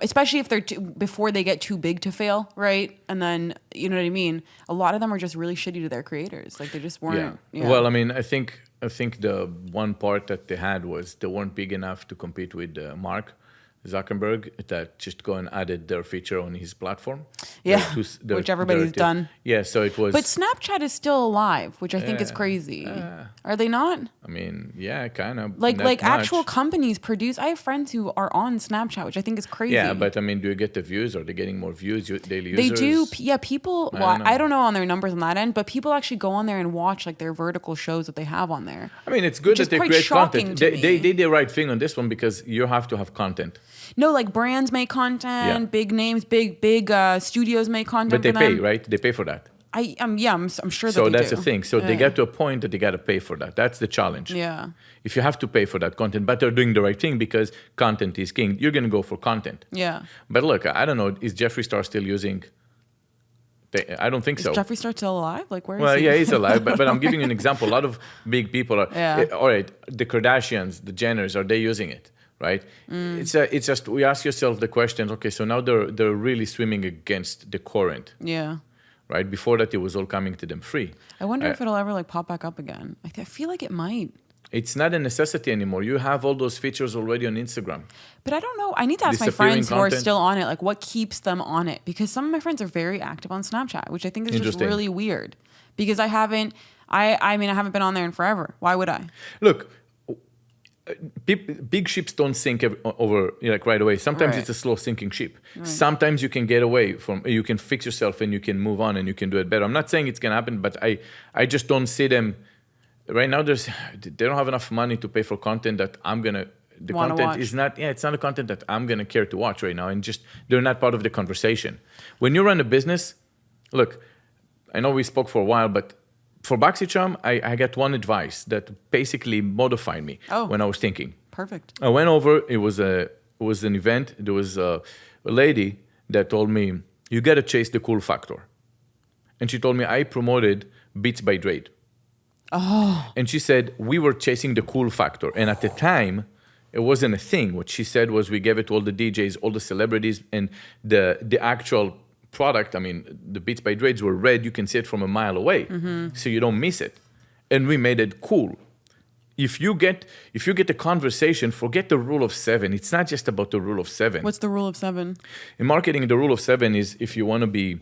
Especially if they're before they get too big to fail, right? And then, you know what I mean? A lot of them are just really shitty to their creators. Like they just weren't. Yeah. Well, I mean, I think the one part that they had was they weren't big enough to compete with Mark Zuckerberg that just go and added their feature on his platform. Yeah, which everybody's done. Yeah, so it was... But Snapchat is still alive, which I think is crazy. Are they not? I mean, yeah, kind of. Like actual companies produce... I have friends who are on Snapchat, which I think is crazy. Yeah, but I mean, do you get the views? Are they getting more views, daily users? They do. Yeah, people... I don't know on their numbers on that end, but people actually go on there and watch like their vertical shows that they have on there. I mean, it's good that they create content. They did the right thing on this one because you have to have content. No, like brands make content, big names, big studios make content. But they pay, right? They pay for that. I'm sure that so they that's do. the thing. So they get to a point that they got to pay for that. That's the challenge. Yeah. If you have to pay for that content, but they're doing the right thing because content is king, you're going to go for content. Yeah. But look, I don't know. Is Jeffree Star still using? I don't think so. Is Jeffree Star still alive? Like where? Well, is he? yeah, he's alive. But I'm giving you an example. A lot of big people are. Yeah. All right, the Kardashians, the Jenners, are they using it? Right? It's just we ask yourself the question. Okay, so now they're really swimming against the current. Yeah. Right. Before that, it was all coming to them free. I wonder if it'll ever like pop back up again. I feel like it might. It's not a necessity anymore. You have all those features already on Instagram. But I don't know. I need to ask my friends who are still on it, like what keeps them on it, because some of my friends are very active on Snapchat, which I think is just really weird. Because I haven't been on there in forever. Why would I? Look. Big ships don't sink over like right away. Sometimes it's a slow sinking ship. Right. Sometimes you can get away from. You can fix yourself and you can move on and you can do it better. I'm not saying it's gonna happen, but I just don't see them right now. They don't have enough money to pay for content that I'm gonna. The content is not. Yeah, it's not a content that I'm gonna care to watch right now, and just they're not part of the conversation. When you run a business, look, I know we spoke for a while, but. For BoxyCharm, I got one advice that basically modified me when I was thinking. Perfect. I went over. It was an event. There was a lady that told me, you got to chase the cool factor. And she told me, I promoted Beats by Dre. Oh. And she said, we were chasing the cool factor. And at the time, it wasn't a thing. What she said was we gave it to all the DJs, all the celebrities, and the actual product, I mean, the Beats by Dre were red. You can see it from a mile away, so you don't miss it. And we made it cool. If you get a conversation, forget the rule of 7. It's not just about the rule of 7. What's the rule of 7? In marketing, the rule of 7 is if you want to be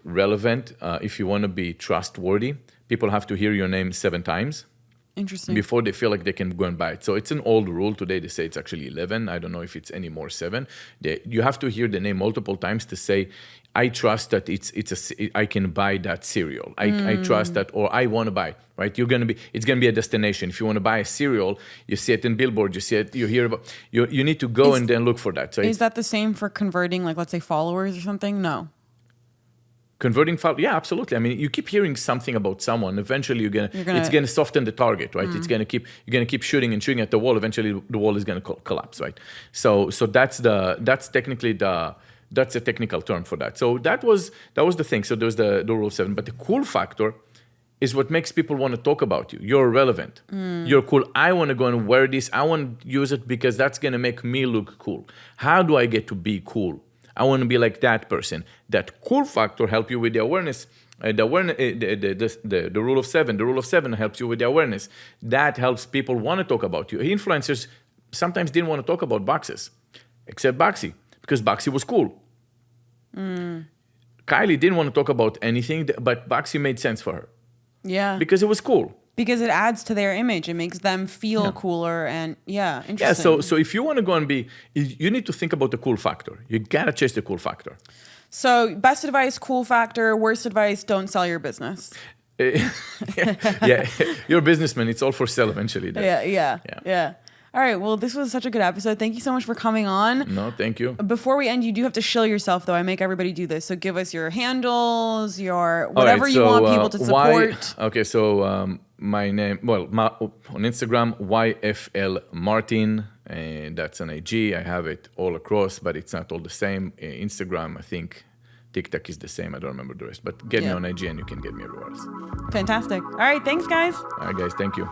relevant, if you want to be trustworthy, people have to hear your name 7 times. Interesting. Before they feel like they can go and buy it. So it's an old rule. Today they say it's actually 11. I don't know if it's any more 7. You have to hear the name multiple times to say, I trust that I can buy that cereal. I trust that, or I want to buy it, right? It's gonna be a destination. If you want to buy a cereal, you see it in billboard, you see it, you hear about. You need to go and then look for that. So is that the same for converting, like let's say followers or something? No. Converting foul, yeah, absolutely. I mean, you keep hearing something about someone. Eventually, it's gonna soften the target, right? You're gonna keep shooting and shooting at the wall. Eventually, the wall is gonna collapse, right? So that's a technical term for that. So that was the thing. So there's the rule of 7. But the cool factor is what makes people want to talk about you. You're relevant. You're cool. I want to go and wear this. I want to use it because that's gonna make me look cool. How do I get to be cool? I want to be like that person. That cool factor help you with the awareness. The rule of 7. The rule of 7 helps you with the awareness. That helps people want to talk about you. Influencers sometimes didn't want to talk about boxes, except Boxy, because Boxy was cool. Kylie didn't want to talk about anything, but Boxy made sense for her. Yeah. Because it was cool. Because it adds to their image. It makes them feel cooler and interesting. Yeah, so if you want to go and you need to think about the cool factor. You got to chase the cool factor. So best advice, cool factor. Worst advice, don't sell your business. Yeah, you're a businessman. It's all for sale eventually. Yeah. All right, well, this was such a good episode. Thank you so much for coming on. No, thank you. Before we end, you do have to shill yourself, though. I make everybody do this. So give us your handles, your whatever you want people to support. My name, on Instagram, YFL Martin, and that's an IG. I have it all across, but it's not all the same. Instagram, I think. TikTok is the same. I don't remember the rest. But get me on IG and you can get me everywhere else. Fantastic. All right, thanks, guys. All right, guys. Thank you.